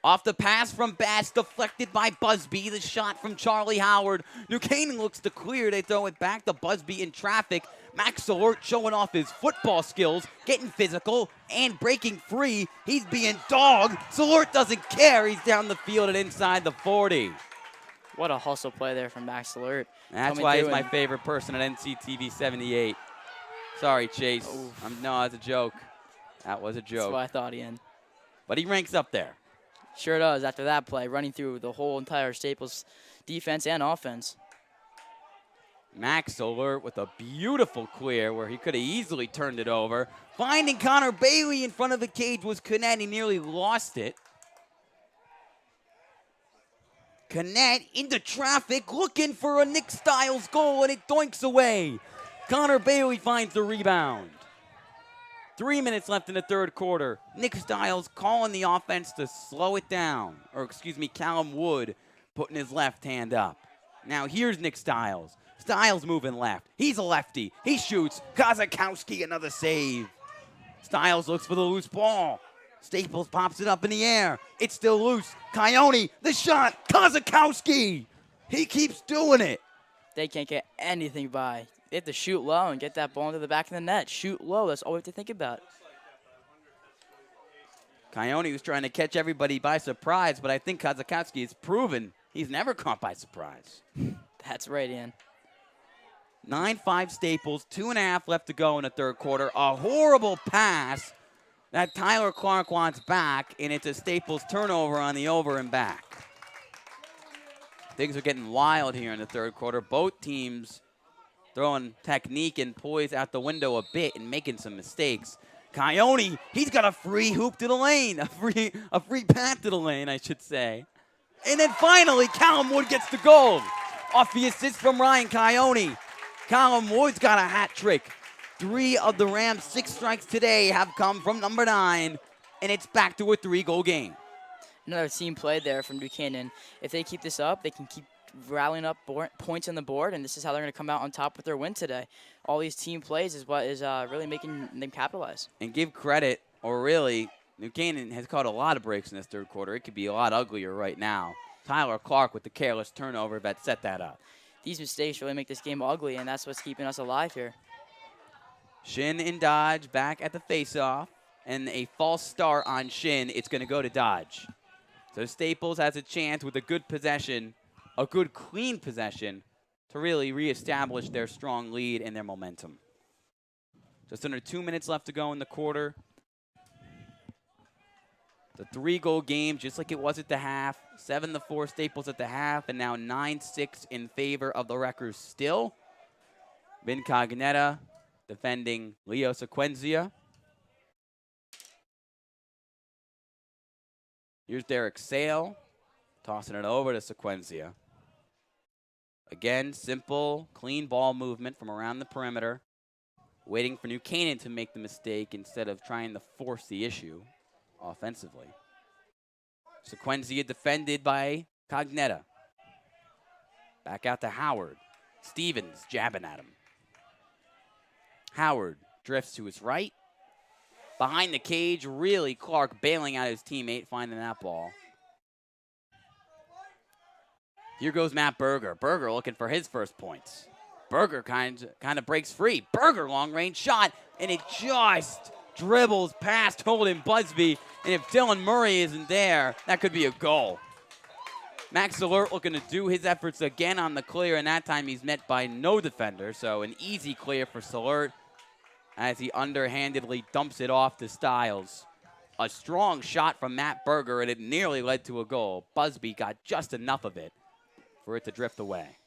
Off the pass from Bass, deflected by Busby. The shot from Charlie Howard. New Canaan looks to clear. They throw it back to Busby in traffic. Max Alert showing off his football skills, getting physical and breaking free. He's being dogged. Alert doesn't care. He's down the field and inside the 40. What a hustle play there from Max Alert. That's why he's my favorite person at NCTV 78. Sorry, Chase. No, that's a joke. That was a joke. That's what I thought, Ian. But he ranks up there. Sure does after that play, running through the whole entire Staples defense and offense. Max Alert with a beautiful clear where he could have easily turned it over. Finding Connor Bailey in front of the cage was Canaan. He nearly lost it. Canaan into traffic, looking for a Nick Stiles goal, and it doinks away. Connor Bailey finds the rebound. 3 minutes left in the third quarter. Nick Stiles calling the offense to slow it down. Or, excuse me, Callum Wood putting his left hand up. Now here's Nick Stiles. Stiles moving left. He's a lefty. He shoots. Kozakowski, another save. Stiles looks for the loose ball. Staples pops it up in the air. It's still loose. Coyote, the shot. Kozakowski. He keeps doing it. They can't get anything by. They have to shoot low and get that ball into the back of the net. Shoot low. That's all we have to think about. Coyote was trying to catch everybody by surprise, but I think Kozakowski has proven he's never caught by surprise. That's right, Ian. 9-5 Staples, 2.5 left to go in the third quarter. A horrible pass that Tyler Clark wants back, and it's a Staples turnover on the over and back. Things are getting wild here in the third quarter. Both teams throwing technique and poise out the window a bit and making some mistakes. Coyote, he's got a free hoop to the lane, a free path to the lane, I should say. And then finally, Callum Wood gets the goal. Off the assist from Ryan Coyote. Callum Wood's got a hat trick. 3 of the Rams' 6 strikes today have come from number 9, and it's back to a 3-goal game. Another team play there from New Canaan. If they keep this up, they can keep rallying up points on the board, and this is how they're going to come out on top with their win today. All these team plays is what is really making them capitalize. And give credit, or really, New Canaan has caught a lot of breaks in this third quarter. It could be a lot uglier right now. Tyler Clark with the careless turnover that set that up. These mistakes really make this game ugly, and that's what's keeping us alive here. Shin and Dodge back at the face-off, and a false start on Shin. It's going to go to Dodge. So Staples has a chance with a good possession, a good clean possession, to really reestablish their strong lead and their momentum. Just under 2 minutes left to go in the quarter. The 3-goal game, just like it was at the half. 7-4 Staples at the half, and now 9-6 in favor of the Wreckers still. Ben Cognetta defending Leo Sequenzia. Here's Derek Sale, tossing it over to Sequenzia. Again, simple, clean ball movement from around the perimeter. Waiting for New Canaan to make the mistake instead of trying to force the issue offensively. Sequenzia defended by Cognetta. Back out to Howard. Stevens jabbing at him. Howard drifts to his right. Behind the cage, really Clark bailing out his teammate, finding that ball. Here goes Matt Berger. Berger looking for his first points. Berger kind of breaks free. Berger long-range shot, and it just dribbles past Holden Busby. And if Dylan Murray isn't there, that could be a goal. Max Alert looking to do his efforts again on the clear, and that time he's met by no defender. So an easy clear for Salert as he underhandedly dumps it off to Stiles. A strong shot from Matt Berger, and it nearly led to a goal. Busby got just enough of it for it to drift away.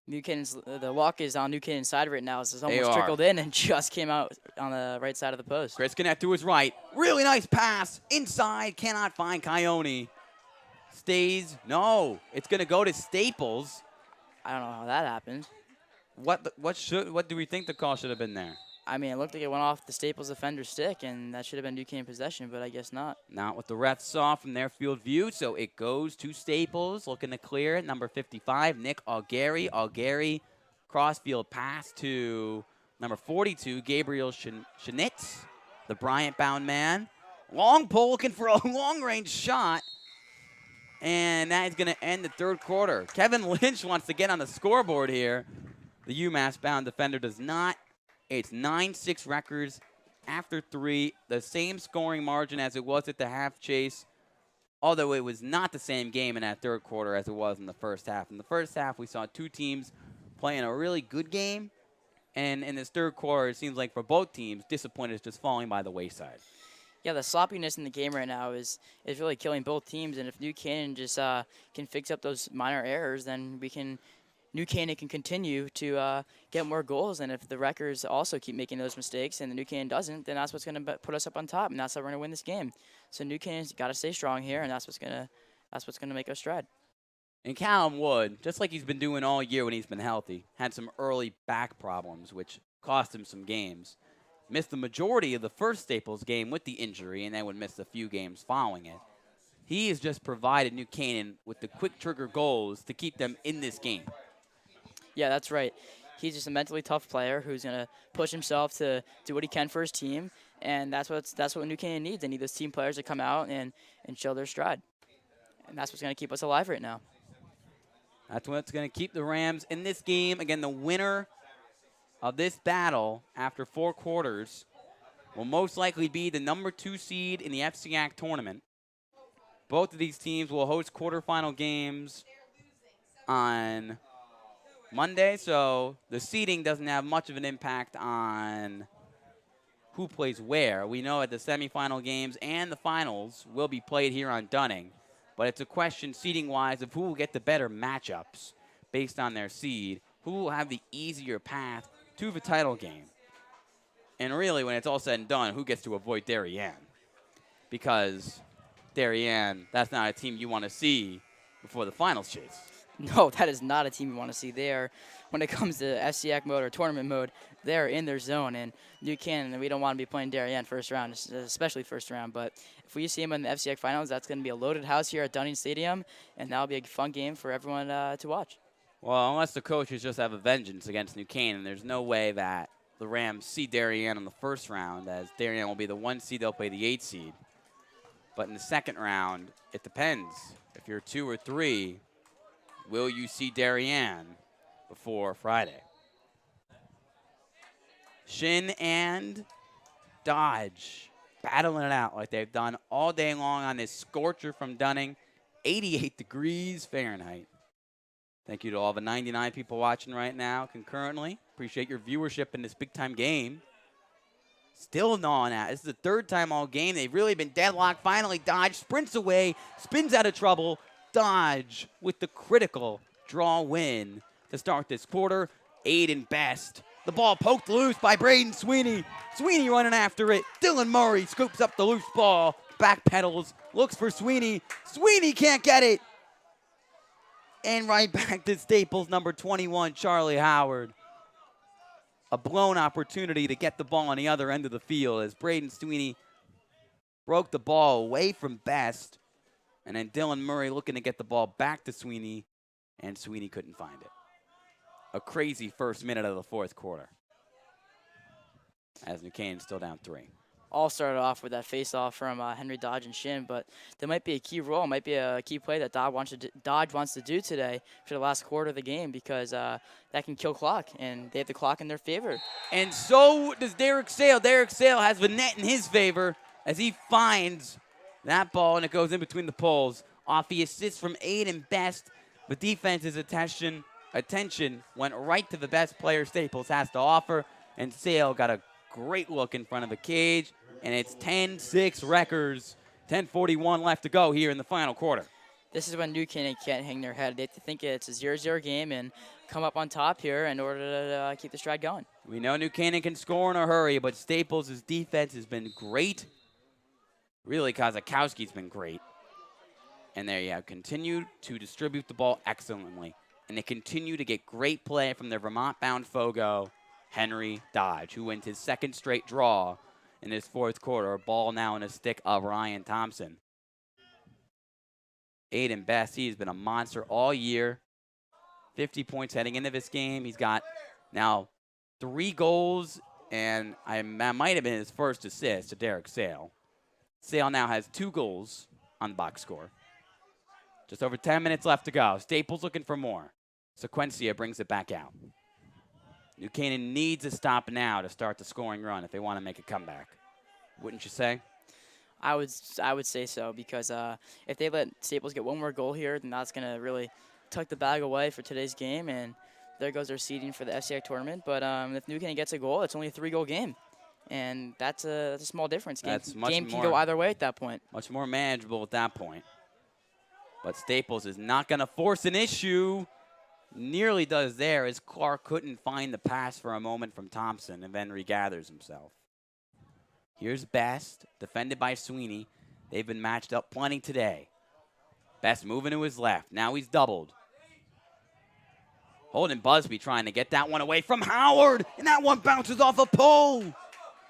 New Canaan's, the walk is on New Canaan's side right now. So it's almost trickled in and just came out on the right side of the post. Chris Connect to his right. Really nice pass. Inside. Cannot find Coyote. Stays. No. It's going to go to Staples. I don't know how that happened. What do we think the call should have been there? I mean, it looked like it went off the Staples defender's stick, and that should have been New Canaan possession, but I guess not. Not what the refs saw from their field view, so it goes to Staples, looking to clear it. Number 55, Nick Algary. Algary, crossfield pass to number 42, Gabriel Schnitt, the Bryant-bound man. Long pole looking for a long-range shot, and that is going to end the third quarter. Kevin Lynch wants to get on the scoreboard here. The UMass-bound defender does not. It's 9-6 records after 3, the same scoring margin as it was at the half, Chase, although it was not the same game in that third quarter as it was in the first half. In the first half, we saw two teams playing a really good game, and in this third quarter, it seems like for both teams, disappointed is just falling by the wayside. Yeah, the sloppiness in the game right now is really killing both teams, and if New Canaan just can fix up those minor errors, then New Canaan can continue to get more goals, and if the Wreckers also keep making those mistakes and the New Canaan doesn't, then that's what's going to put us up on top, and that's how we're going to win this game. So New Canaan's got to stay strong here, and that's what's going to make us stride. And Callum Wood, just like he's been doing all year when he's been healthy, had some early back problems, which cost him some games. Missed the majority of the first Staples game with the injury, and then would miss a few games following it. He has just provided New Canaan with the quick trigger goals to keep them in this game. Yeah, that's right. He's just a mentally tough player who's going to push himself to do what he can for his team, and that's what New Canaan needs. They need those team players to come out and show their stride, and that's what's going to keep us alive right now. That's what's going to keep the Rams in this game. Again, the winner of this battle after 4 quarters will most likely be the number 2 seed in the FCAC tournament. Both of these teams will host quarterfinal games on Monday, so the seeding doesn't have much of an impact on who plays where. We know that the semifinal games and the finals will be played here on Dunning, but it's a question seeding-wise of who will get the better matchups based on their seed, who will have the easier path to the title game. And really, when it's all said and done, who gets to avoid Darien? Because Darien, that's not a team you want to see before the finals, Chase. No, that is not a team you want to see there. When it comes to FCAC mode or tournament mode, they're in their zone. And New Canaan, we don't want to be playing Darien first round, especially first round. But if we see them in the FCAC finals, that's going to be a loaded house here at Dunning Stadium, and that'll be a fun game for everyone to watch. Well, unless the coaches just have a vengeance against New Canaan, there's no way that the Rams see Darien in the first round, as Darien will be the 1 seed, they'll play the 8 seed. But in the second round, it depends. If you're 2 or 3, will you see Darien before Friday? Shin and Dodge battling it out like they've done all day long on this scorcher from Dunning, 88 degrees Fahrenheit. Thank you to all the 99 people watching right now concurrently. Appreciate your viewership in this big-time game. Still gnawing at. This is the third time all game. They've really been deadlocked. Finally, Dodge sprints away, spins out of trouble. Dodge with the critical draw win to start this quarter. Aiden Best. The ball poked loose by Braden Sweeney. Sweeney running after it. Dylan Murray scoops up the loose ball. Backpedals. Looks for Sweeney. Sweeney can't get it. And right back to Staples, number 21, Charlie Howard. A blown opportunity to get the ball on the other end of the field as Braden Sweeney broke the ball away from Best. And then Dylan Murray looking to get the ball back to Sweeney, and Sweeney couldn't find it. A crazy first minute of the fourth quarter, as New Canaan's still down 3. All started off with that face-off from Henry Dodge and Shin, but there might be a key role, might be a key play that Dodge wants to do today for the last quarter of the game, because that can kill clock, and they have the clock in their favor. And so does Derek Sale. Derek Sale has the net in his favor as he finds that ball, and it goes in between the poles. Off the assist from Aiden Best. The defense's attention went right to the best player Staples has to offer, and Sale got a great look in front of the cage, and it's 10-6 Wreckers. 10:41 left to go here in the final quarter. This is when New Canaan can't hang their head. They have to think it's a 0-0 game and come up on top here in order to keep the stride going. We know New Canaan can score in a hurry, but Staples' defense has been great. Really, Kozakowski's been great. And they have continued to distribute the ball excellently. And they continue to get great play from their Vermont-bound Fogo. Henry Dodge, who wins his second straight draw in this fourth quarter. A ball now in the stick of Ryan Thompson. Aiden Best, he's been a monster all year. 50 points heading into this game. He's got now 3 goals, and that might have been his first assist to Derek Sale. Sale now has 2 goals on the box score. Just over 10 minutes left to go. Staples looking for more. Sequencia brings it back out. New Canaan needs a stop now to start the scoring run if they want to make a comeback. Wouldn't you say? I would say so, because if they let Staples get one more goal here, then that's going to really tuck the bag away for today's game, and there goes their seeding for the FCI tournament. But if New Canaan gets a goal, it's only a 3-goal game, and that's a small difference. Game can go either way at that point. Much more manageable at that point. But Staples is not going to force an issue. Nearly does there, as Clark couldn't find the pass for a moment from Thompson and then regathers himself. Here's Best, defended by Sweeney. They've been matched up plenty today. Best moving to his left. Now he's doubled. Holden Busby trying to get that one away from Howard, and that one bounces off a pole.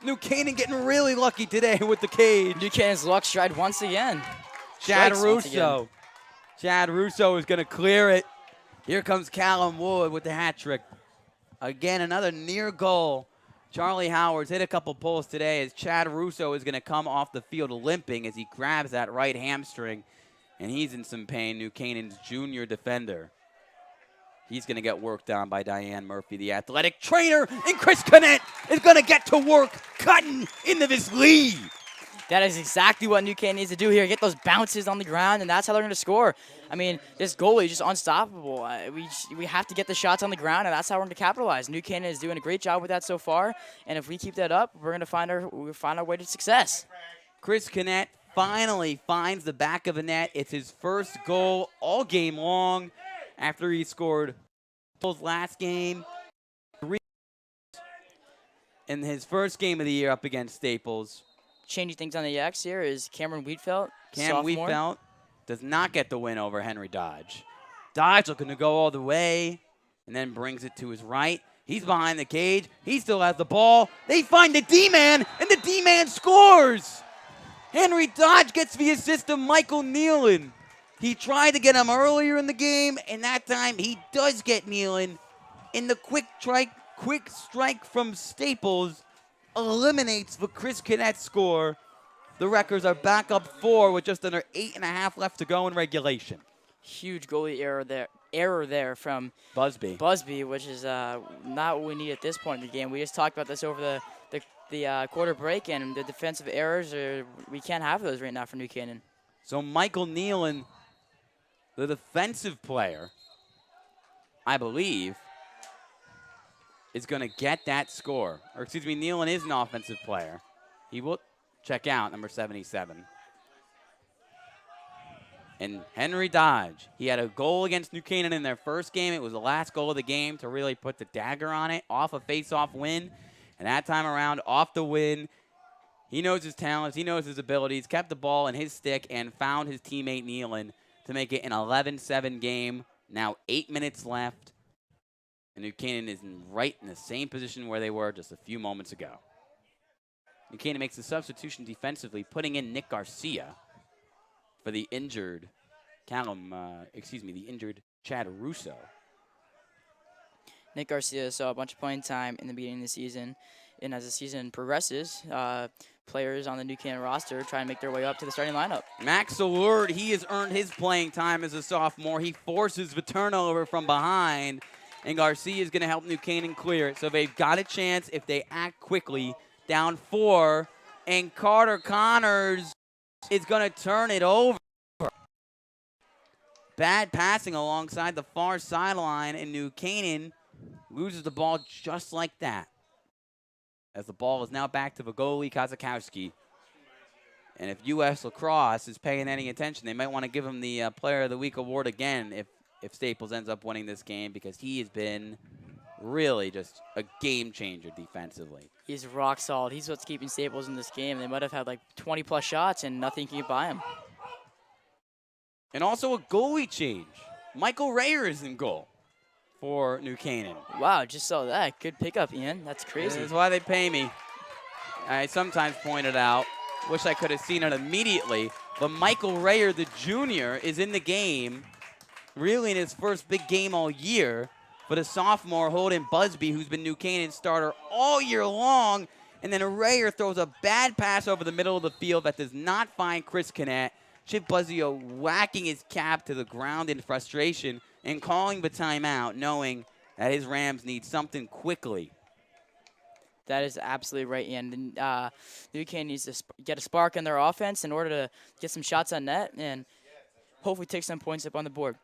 New Canaan getting really lucky today with the cage. New Canaan's luck stride once again. Chad Russo. Chad Russo is going to clear it. Here comes Callum Wood with the hat trick. Again, another near goal. Charlie Howard's hit a couple pulls today as Chad Russo is going to come off the field limping as he grabs that right hamstring, and he's in some pain. New Canaan's junior defender. He's going to get worked on by Diane Murphy, the athletic trainer, and Chris Connett is going to get to work cutting into this lead. That is exactly what New Canaan needs to do here, get those bounces on the ground, and that's how they're going to score. I mean, this goalie is just unstoppable. We have to get the shots on the ground, and that's how we're going to capitalize. New Canaan is doing a great job with that so far, and if we keep that up, we're going to find our way to success. Chris Connett finally finds the back of the net. It's his first goal all game long after he scored his last game. In his first game of the year up against Staples. Changing things on the X here is Cameron Wheatfeld. Cam Wheatfeld does not get the win over Henry Dodge. Dodge looking to go all the way and then brings it to his right. He's behind the cage. He still has the ball. They find the D-man, and the D-man scores. Henry Dodge gets the assist to Michael Nealon. He tried to get him earlier in the game, and that time he does get Nealon. And the quick strike from Staples eliminates the Chris Connett score. The Wreckers are back up 4 with just under 8.5 left to go in regulation. Huge goalie error there from Busby, which is not what we need at this point in the game. We just talked about this over the quarter break, and the defensive errors, we can't have those right now for New Canaan. So Michael Nealon, the defensive player, I believe, is going to get that score. Or excuse me, Nealon is an offensive player. He will check out, number 77. And Henry Dodge, he had a goal against New Canaan in their first game. It was the last goal of the game to really put the dagger on it, off a face-off win. And that time around, off the win. He knows his talents. He knows his abilities. Kept the ball in his stick and found his teammate Nealon to make it an 11-7 game. Now 8 minutes left. And New Canaan is right in the same position where they were just a few moments ago. New Canaan makes the substitution defensively, putting in Nick Garcia for the injured the injured Chad Russo. Nick Garcia saw a bunch of playing time in the beginning of the season, and as the season progresses, players on the New Canaan roster try and make their way up to the starting lineup. Max Allure, he has earned his playing time as a sophomore. He forces the turnover from behind, and Garcia is going to help New Canaan clear it. So they've got a chance if they act quickly. Down 4, and Carter Connors is going to turn it over. Bad passing alongside the far sideline, and New Canaan loses the ball just like that. As the ball is now back to the goalie, Kazakowski. And if U.S. Lacrosse is paying any attention, they might want to give him the Player of the Week award again if Staples ends up winning this game, because he has been really just a game changer defensively. He's rock solid. He's what's keeping Staples in this game. They might have had like 20-plus shots, and nothing can get by him. And also a goalie change. Michael Rayer is in goal. for New Canaan. Wow, just saw that. Good pickup, Ian. That's crazy. That's why they pay me. I sometimes point it out. Wish I could have seen it immediately. But Michael Rayer, the junior, is in the game, really in his first big game all year. But a sophomore, Holden Busby, who's been New Canaan's starter all year long. And then Rayer throws a bad pass over the middle of the field that does not find Chris Canaan. Chip Buzzio whacking his cap to the ground in frustration and calling the timeout, knowing that his Rams need something quickly. That is absolutely right, Ian. New Canaan needs to get a spark in their offense in order to get some shots on net and hopefully take some points up on the board.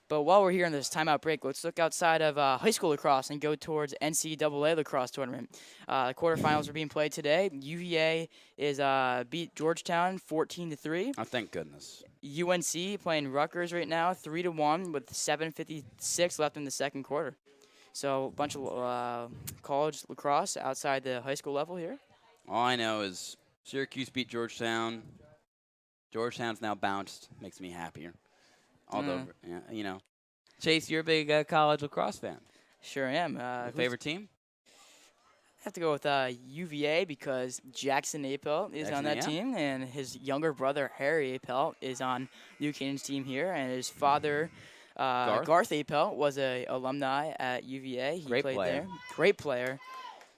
But while we're here in this timeout break, let's look outside of high school lacrosse and go towards NCAA lacrosse tournament. The quarterfinals are being played today. UVA is beat Georgetown 14-3. Oh, thank goodness. UNC playing Rutgers right now 3-1 with 7:56 left in the second quarter. So a bunch of college lacrosse outside the high school level here. All I know is Syracuse beat Georgetown. Georgetown's now bounced. Makes me happier. Although, you know. Chase, you're a big college lacrosse fan. Sure am. Favorite team? I have to go with UVA because Jackson Apelt is on that team, and his younger brother, Harry Apelt, is on New Canaan's team here, and his father, Garth Apelt, was an alumni at UVA. He played there. Great player.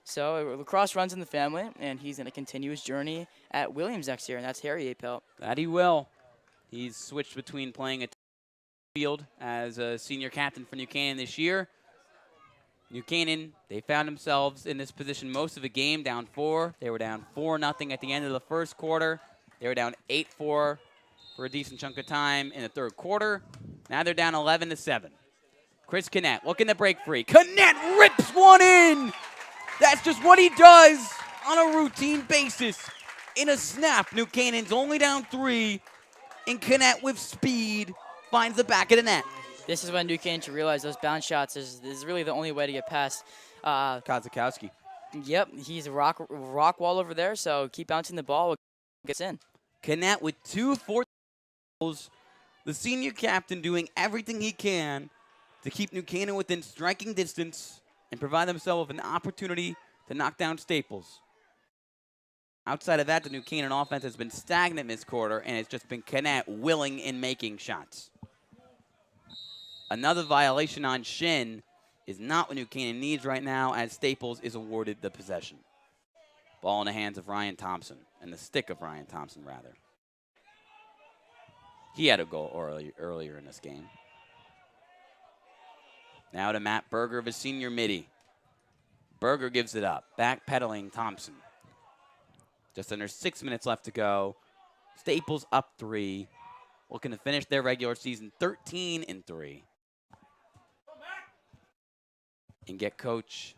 So lacrosse runs in the family, and he's in a continuous journey at Williams next year, and that's Harry Apelt. That he will. He's switched between playing a field as a senior captain for New Canaan this year. New Canaan, they found themselves in this position most of the game, down 4. They were down 4-0 at the end of the first quarter. They were down 8-4 for a decent chunk of time in the third quarter. Now they're down 11-7. Chris Canaan looking to break free. Canaan rips one in. That's just what he does on a routine basis. In a snap, New Canaan's only down 3, and Canaan with speed finds the back of the net. This is when New Canaan should realize those bounce shots is really the only way to get past. Kozakowski. Yep, he's a rock wall over there, so keep bouncing the ball. Gets in. Canaan with 2 fourth goals. The senior captain doing everything he can to keep New Canaan within striking distance and provide themselves with an opportunity to knock down Staples. Outside of that, the New Canaan offense has been stagnant this quarter, and it's just been Canaan willing in making shots. Another violation on Shin is not what New Canaan needs right now, as Staples is awarded the possession. Ball in the hands of Ryan Thompson, and the stick of Ryan Thompson, rather. He had a goal earlier in this game. Now to Matt Berger of his senior midi. Berger gives it up, backpedaling Thompson. Just under 6 minutes left to go. Staples up 3, looking to finish their regular season 13-3. And get Coach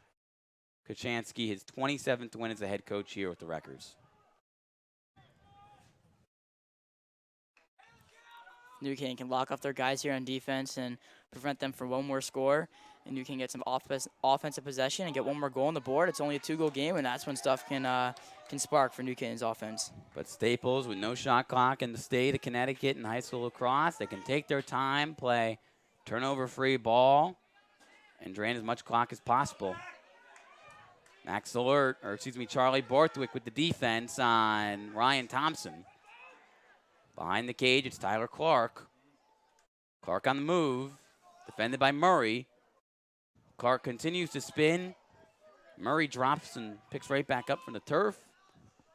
Kachansky his 27th win as a head coach here with the Wreckers. New Canaan can lock off their guys here on defense and prevent them from one more score. And New Canaan get some offensive possession and get one more goal on the board. It's only a 2-goal game, and that's when stuff can spark for New Canaan's offense. But Staples, with no shot clock in the state of Connecticut in high school lacrosse, they can take their time, play turnover-free ball, and drain as much clock as possible. Charlie Borthwick with the defense on Ryan Thompson. Behind the cage, it's Tyler Clark. Clark on the move, defended by Murray. Clark continues to spin. Murray drops and picks right back up from the turf.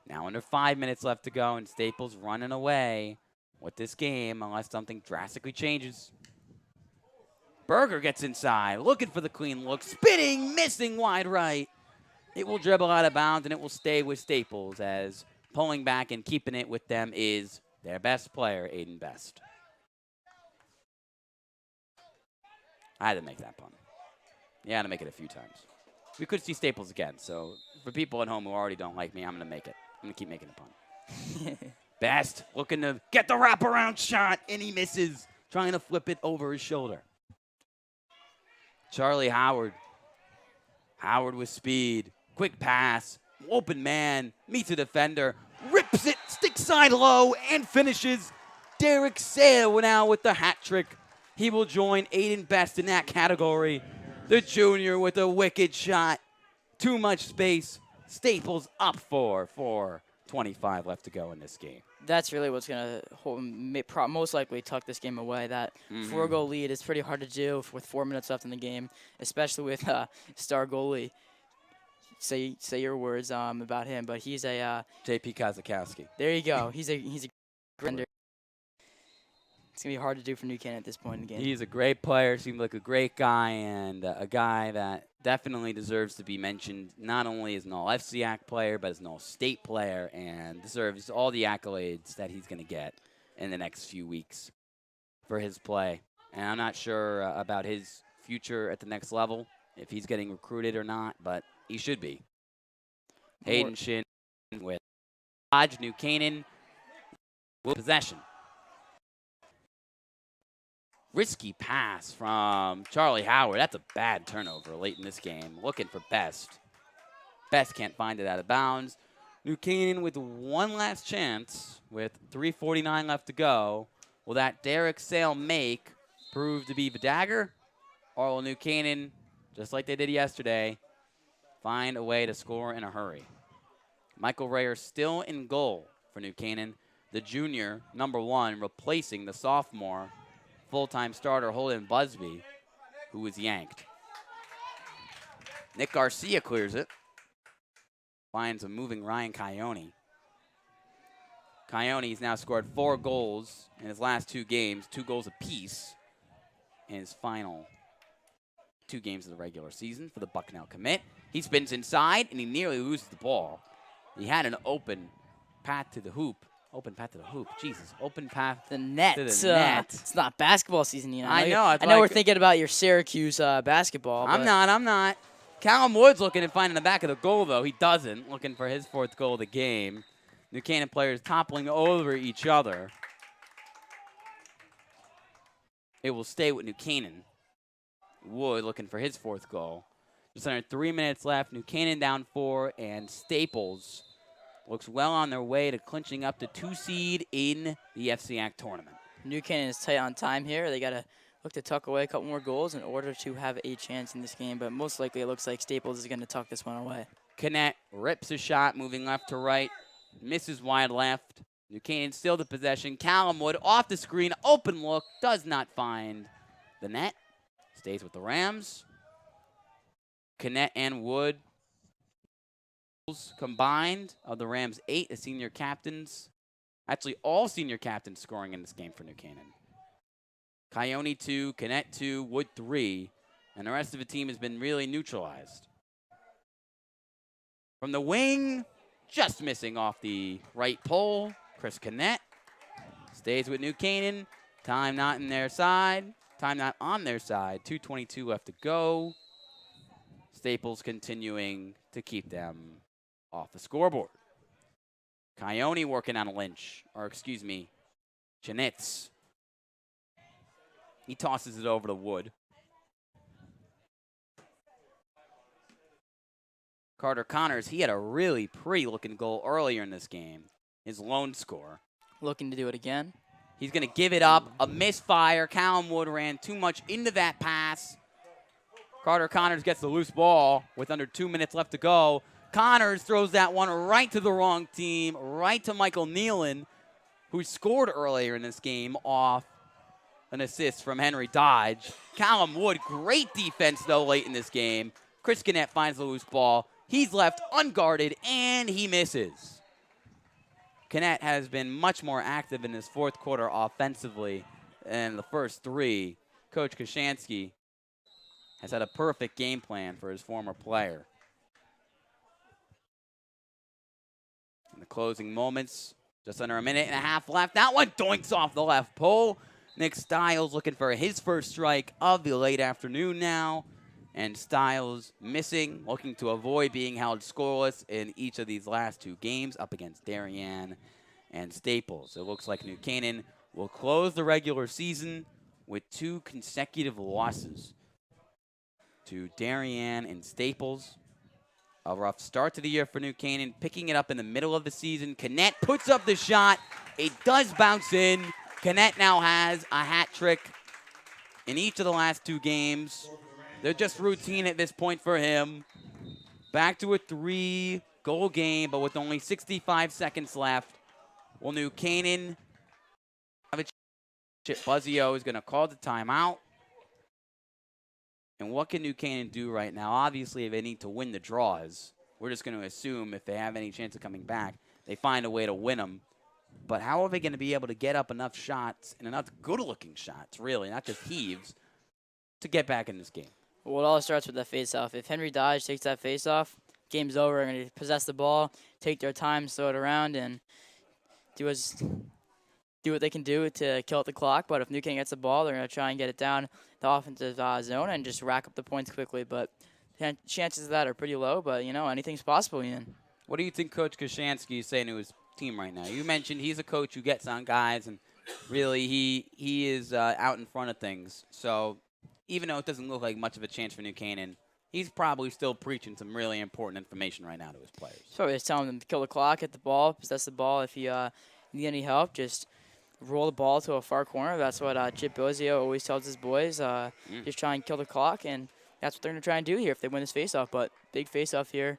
Now under 5 minutes left to go, and Staples running away with this game unless something drastically changes. Berger gets inside, looking for the clean look, spinning, missing wide right. It will dribble out of bounds, and it will stay with Staples, as pulling back and keeping it with them is their best player, Aiden Best. I had to make that pun. Yeah, I had to make it a few times. We could see Staples again, so for people at home who already don't like me, I'm going to make it. I'm going to keep making a pun. Best looking to get the wraparound shot, and he misses, trying to flip it over his shoulder. Charlie Howard. Howard with speed. Quick pass. Open man. Meets a defender. Rips it. Stick side low. And finishes. Derek Sale now with the hat trick. He will join Aiden Best in that category. The junior with a wicked shot. Too much space. Staples up 4:25 left to go in this game. That's really what's going to most likely tuck this game away. That 4-goal lead is pretty hard to do with 4 minutes left in the game, especially with star goalie. Say your words about him, but he's a JP Kozakowski. There you go. He's a defender. It's gonna be hard to do for New Canaan at this point in the game. He's a great player. Seems like a great guy, and a guy that definitely deserves to be mentioned. Not only as an All-FCAC player, but as an All-State player, and deserves all the accolades that he's gonna get in the next few weeks for his play. And I'm not sure about his future at the next level, if he's getting recruited or not, but he should be. Hayden Shin with Dodge, New Canaan, possession. Risky pass from Charlie Howard. That's a bad turnover late in this game. Looking for Best. Best can't find it out of bounds. New Canaan with one last chance with 3:49 left to go. Will that Derek Sale make prove to be the dagger? Or will New Canaan, just like they did yesterday, find a way to score in a hurry? Michael Rayer still in goal for New Canaan. The junior, #1, replacing the sophomore full-time starter Holden Busby, who was yanked. Nick Garcia clears it. Finds a moving Ryan Coyote. Coyote's now scored 4 goals in his last 2 games, 2 goals apiece in his final 2 games of the regular season for the Bucknell commit. He spins inside, and he nearly loses the ball. He had an open path to the hoop. Open path to the hoop. Jesus. Open path the net. to the net. It's not basketball season, you know. I know. I know we're thinking about your Syracuse basketball. I'm not. Callum Wood's looking to find in the back of the goal, though. He doesn't. Looking for his 4th goal of the game. New Canaan players toppling over each other. It will stay with New Canaan. Wood looking for his 4th goal. Just under 3 minutes left. New Canaan down 4, and Staples looks well on their way to clinching up the 2 seed in the FCAC tournament. New Canaan is tight on time here. They got to look to tuck away a couple more goals in order to have a chance in this game, but most likely it looks like Staples is going to tuck this one away. Canette rips a shot, moving left to right, misses wide left. New Canaan still the possession. Callum Wood off the screen, open look, does not find the net. Stays with the Rams. Canette and Wood combined of the Rams 8, the senior captains. Actually, all senior captains scoring in this game for New Canaan. Coyote 2, Canette 2, Wood 3, and the rest of the team has been really neutralized. From the wing, just missing off the right pole, Chris Canette stays with New Canaan. Time not on their side. 2:22 left to go. Staples continuing to keep them off the scoreboard. Coyote working on a Lynch, or excuse me, Janitz. He tosses it over to Wood. Carter Connors, he had a really pretty looking goal earlier in this game. His lone score. Looking to do it again. He's going to give it up. A misfire. Callum Wood ran too much into that pass. Carter Connors gets the loose ball with under 2 minutes left to go. Connors throws that one right to the wrong team, right to Michael Nealon, who scored earlier in this game off an assist from Henry Dodge. Callum Wood, great defense, though, late in this game. Chris Canette finds the loose ball. He's left unguarded, and he misses. Canette has been much more active in his 4th quarter offensively than the first 3. Coach Kashansky has had a perfect game plan for his former player. In the closing moments, just under a minute and a half left. That one doinks off the left pole. Nick Stiles looking for his first strike of the late afternoon now. And Stiles missing, looking to avoid being held scoreless in each of these last 2 games up against Darien and Staples. It looks like New Canaan will close the regular season with 2 consecutive losses to Darien and Staples. A rough start to the year for New Canaan, picking it up in the middle of the season. Canette puts up the shot. It does bounce in. Canette now has a hat trick in each of the last 2 games. They're just routine at this point for him. Back to a 3-goal game, but with only 65 seconds left. Will New Canaan have a chip? Buzzio is going to call the timeout. And what can New Canaan do right now? Obviously, they need to win the draws. We're just going to assume if they have any chance of coming back, they find a way to win them. But how are they going to be able to get up enough shots, and enough good-looking shots, really, not just heaves, to get back in this game? Well, it all starts with that face-off. If Henry Dodge takes that face-off, game's over. They're going to possess the ball, take their time, throw it around, and do what they can do to kill out the clock. But if New Canaan gets the ball, they're going to try and get it down the offensive zone and just rack up the points quickly. But chances of that are pretty low, but, you know, anything's possible, Ian. What do you think Coach Kashansky is saying to his team right now? You mentioned he's a coach who gets on guys, and really he is out in front of things. So even though it doesn't look like much of a chance for New Canaan, he's probably still preaching some really important information right now to his players. So he's telling them to kill the clock, hit the ball, possess the ball. If you need any help, just roll the ball to a far corner. That's what Chip Bozio always tells his boys. Just try and kill the clock, and that's what they're going to try and do here if they win this face-off. But big face-off here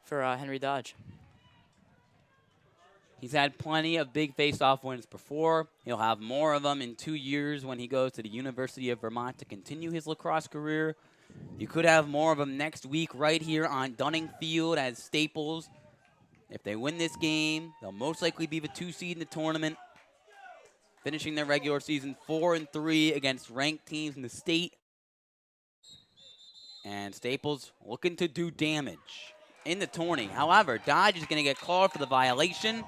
for Henry Dodge. He's had plenty of big face-off wins before. He'll have more of them in 2 years when he goes to the University of Vermont to continue his lacrosse career. You could have more of them next week right here on Dunning Field as Staples. If they win this game, they'll most likely be the 2 seed in the tournament, finishing their regular season 4-3 against ranked teams in the state. And Staples looking to do damage in the tourney. However, Dodge is going to get called for the violation,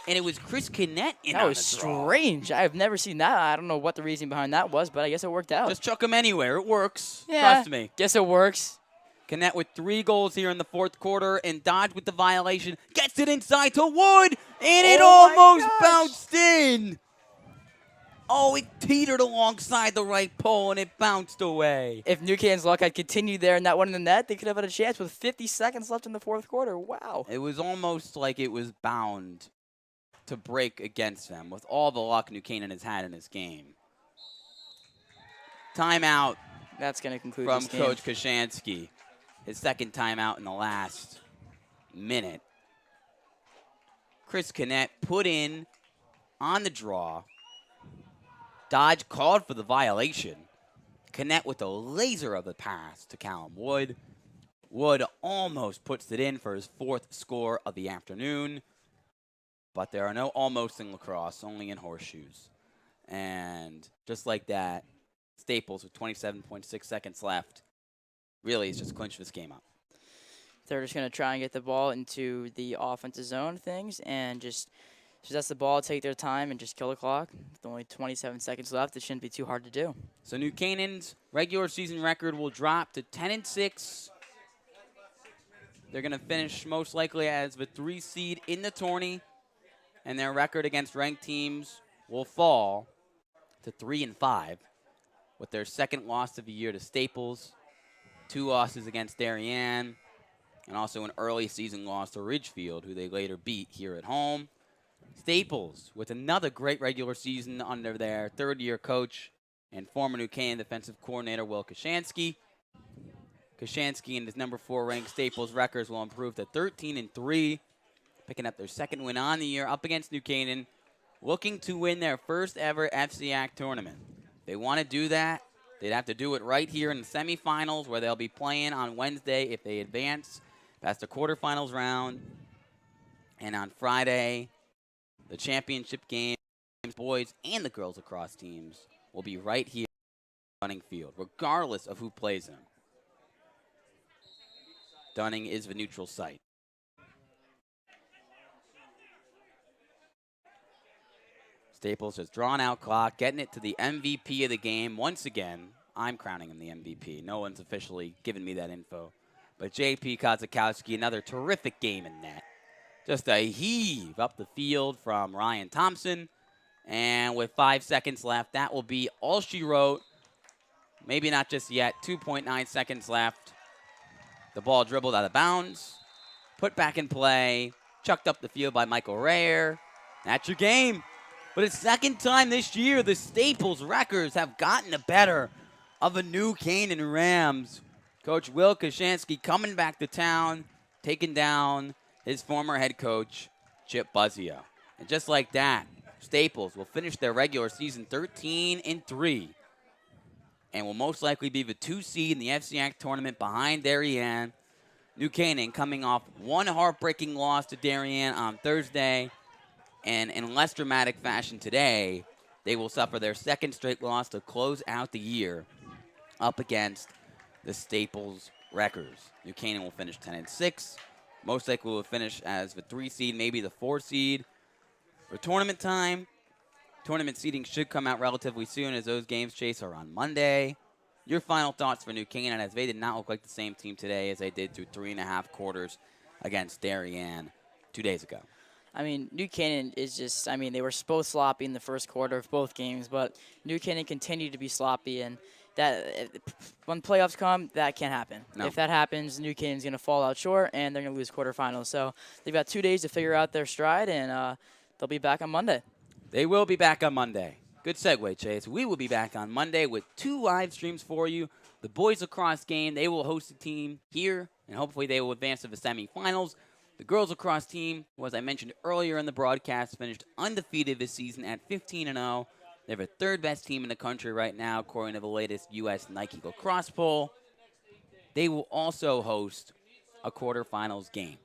and it was Chris Kinnett in That was strange. I've never seen that. I don't know what the reason behind that was, but I guess it worked out. Just chuck him anywhere. It works. Yeah, Trust me. Guess it works. Kinnett with 3 goals here in the 4th quarter, and Dodge with the violation. Gets it inside to Wood, and it almost bounced in. Oh, it teetered alongside the right pole, and it bounced away. If New Canaan's luck had continued there and that one in the net, they could have had a chance with 50 seconds left in the 4th quarter. Wow. It was almost like it was bound to break against them with all the luck New Canaan has had in this game. Timeout. That's going to conclude from this game. Coach Kashansky. His second timeout in the last minute. Chris Kinnett put in on the draw. Dodge called for the violation. Kinnett with a laser of the pass to Callum Wood. Wood almost puts it in for his 4th score of the afternoon. But there are no almost in lacrosse, only in horseshoes. And just like that, Staples with 27.6 seconds left really has just clinched this game up. They're just going to try and get the ball into the offensive zone things and just possess the ball, take their time, and just kill the clock. With only 27 seconds left, it shouldn't be too hard to do. So New Canaan's regular season record will drop to 10-6. They're going to finish most likely as the 3 seed in the tourney, and their record against ranked teams will fall to 3-5, with their 2nd loss of the year to Staples, 2 losses against Darien, and also an early season loss to Ridgefield, who they later beat here at home. Staples with another great regular season under their 3rd-year coach and former New Canaan defensive coordinator Will Kashansky. Kashansky and his number 4 ranked Staples records will improve to 13-3, picking up their 2nd win on the year up against New Canaan, looking to win their first ever FCAC tournament. If they want to do that, they'd have to do it right here in the semifinals, where they'll be playing on Wednesday if they advance past the quarterfinals round. And on Friday, the championship game, boys and the girls lacrosse teams, will be right here on Dunning Field, regardless of who plays them. Dunning is the neutral site. Staples has drawn out clock, getting it to the MVP of the game. Once again, I'm crowning him the MVP. No one's officially given me that info. But J.P. Kozakowski, another terrific game in net. Just a heave up the field from Ryan Thompson. And with 5 seconds left, that will be all she wrote. Maybe not just yet. 2.9 seconds left. The ball dribbled out of bounds. Put back in play. Chucked up the field by Michael Rayer. That's your game. But it's 2nd time this year the Staples Wreckers have gotten the better of the New Canaan Rams. Coach Will Kashansky coming back to town, taking down his former head coach, Chip Buzzio. And just like that, Staples will finish their regular season 13-3 and will most likely be the 2 seed in the FCX tournament behind Darien. New Canaan coming off one heartbreaking loss to Darien on Thursday, and in less dramatic fashion today, they will suffer their second straight loss to close out the year up against the Staples Wreckers. New Canaan will finish 10-6. Most likely will finish as the 3 seed, maybe the 4 seed. For tournament time, tournament seeding should come out relatively soon as those games, Chase, are on Monday. Your final thoughts for New Canaan, as they did not look like the same team today as they did through 3.5 quarters against Darien 2 days ago. I mean, New Canaan is just, they were both sloppy in the first quarter of both games, but New Canaan continued to be sloppy, and that when playoffs come, that can't happen. No. If that happens, New Canaan's going to fall out short, and they're going to lose quarterfinals. So they've got 2 days to figure out their stride, and they'll be back on Monday. They will be back on Monday. Good segue, Chase. We will be back on Monday with 2 live streams for you. The boys lacrosse game, they will host a team here, and hopefully they will advance to the semifinals. The girls lacrosse team, who, as I mentioned earlier in the broadcast, finished undefeated this season at 15-0. They're the 3rd best team in the country right now, according to the latest U.S. Nike lacrosse poll. They will also host a quarterfinals game.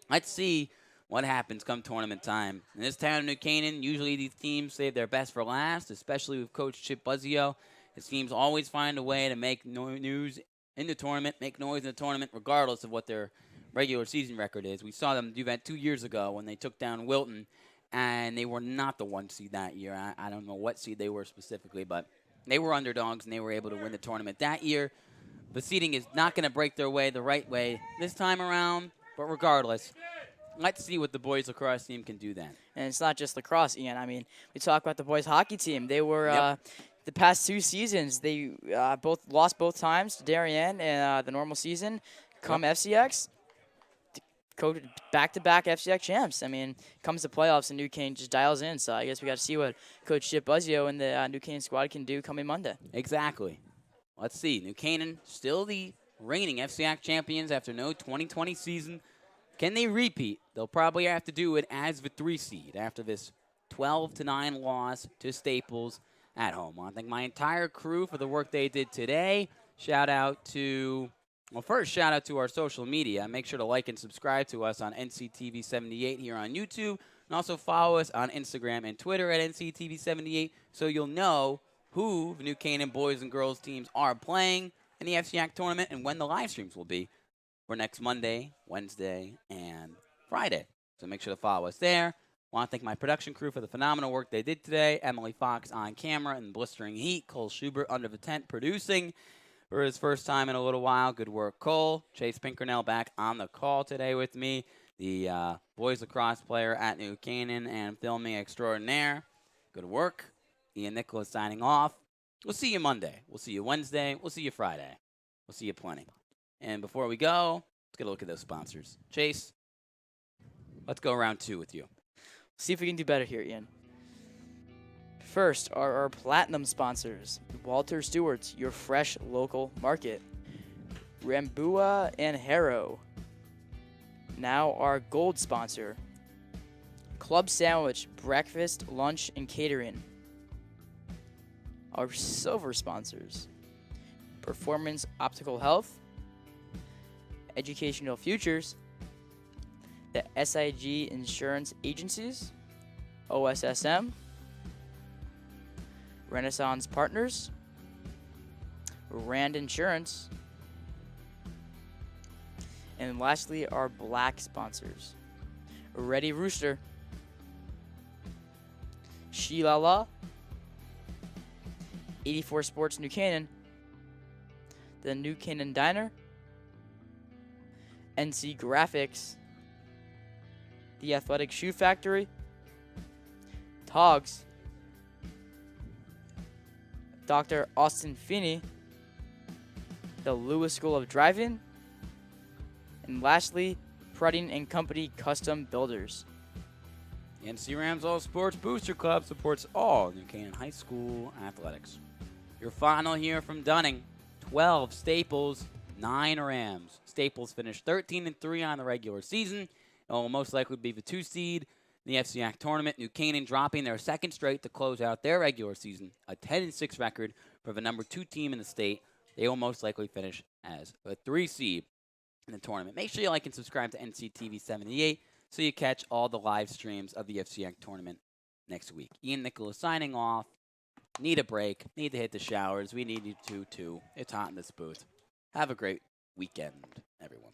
Let's see what happens come tournament time. In this town of New Canaan, usually these teams save their best for last, especially with Coach Chip Buzzio. His teams always find a way to make news in the tournament, make noise in the tournament, regardless of what their regular season record is. We saw them do that 2 years ago when they took down Wilton, and they were not the 1 seed that year. I don't know what seed they were specifically, but they were underdogs, and they were able to win the tournament that year. The seeding is not going to break their way the right way this time around, but regardless, let's see what the boys lacrosse team can do then. And it's not just lacrosse, Ian. We talk about the boys hockey team. They were the past 2 seasons. They both lost both times to Darien in the normal season. Come FCX, back-to-back FCX champs. Comes to playoffs and New Canaan just dials in. So I guess we got to see what Coach Chip Buzzio and the New Canaan squad can do coming Monday. Exactly. Let's see. New Canaan still the reigning FCX champions after no 2020 season. Can they repeat? They'll probably have to do it as the 3 seed after this 12-9 loss to Staples at home. I want to thank my entire crew for the work they did today. Shout out to our social media. Make sure to like and subscribe to us on NCTV 78 here on YouTube, and also follow us on Instagram and Twitter at NCTV 78 so you'll know who the New Canaan boys and girls teams are playing in the FCX tournament and when the live streams will be for next Monday, Wednesday, and Friday. So make sure to follow us there. I want to thank my production crew for the phenomenal work they did today. Emily Fox on camera in blistering heat. Cole Schubert under the tent producing for his first time in a little while. Good work, Cole. Chase Pinkernell back on the call today with me. The boys lacrosse player at New Canaan and filming extraordinaire. Good work. Ian Nicholas signing off. We'll see you Monday. We'll see you Wednesday. We'll see you Friday. We'll see you plenty. And before we go, let's get a look at those sponsors. Chase, let's go round 2 with you. See if we can do better here, Ian. First are our platinum sponsors. Walter Stewart's, your fresh local market. Rambua and Harrow. Now our gold sponsor. Club Sandwich, breakfast, lunch, and catering. Our silver sponsors. Performance Optical Health. Educational Futures, the SIG Insurance Agencies, OSSM, Renaissance Partners, Rand Insurance, and lastly, our black sponsors, Ready Rooster, Shilala, 84 Sports New Canaan, the New Canaan Diner, NC Graphics, The Athletic Shoe Factory, Togs, Dr. Austin Feeney, the Lewis School of Driving, and lastly, Prudding and Company Custom Builders. The NC Rams All Sports Booster Club supports all New Canaan High School athletics. Your final here from Dunning, 12 Staples, 9 Rams. Staples finished 13-3 on the regular season, and will most likely be the 2 seed in the FCAC tournament. New Canaan dropping their second straight to close out their regular season, a 10-6 record for the number 2 team in the state. They will most likely finish as a 3 seed in the tournament. Make sure you like and subscribe to NCTV 78 so you catch all the live streams of the FCAC tournament next week. Ian Nicholas signing off. Need a break. Need to hit the showers. We need you to, too. It's hot in this booth. Have a great weekend, everyone.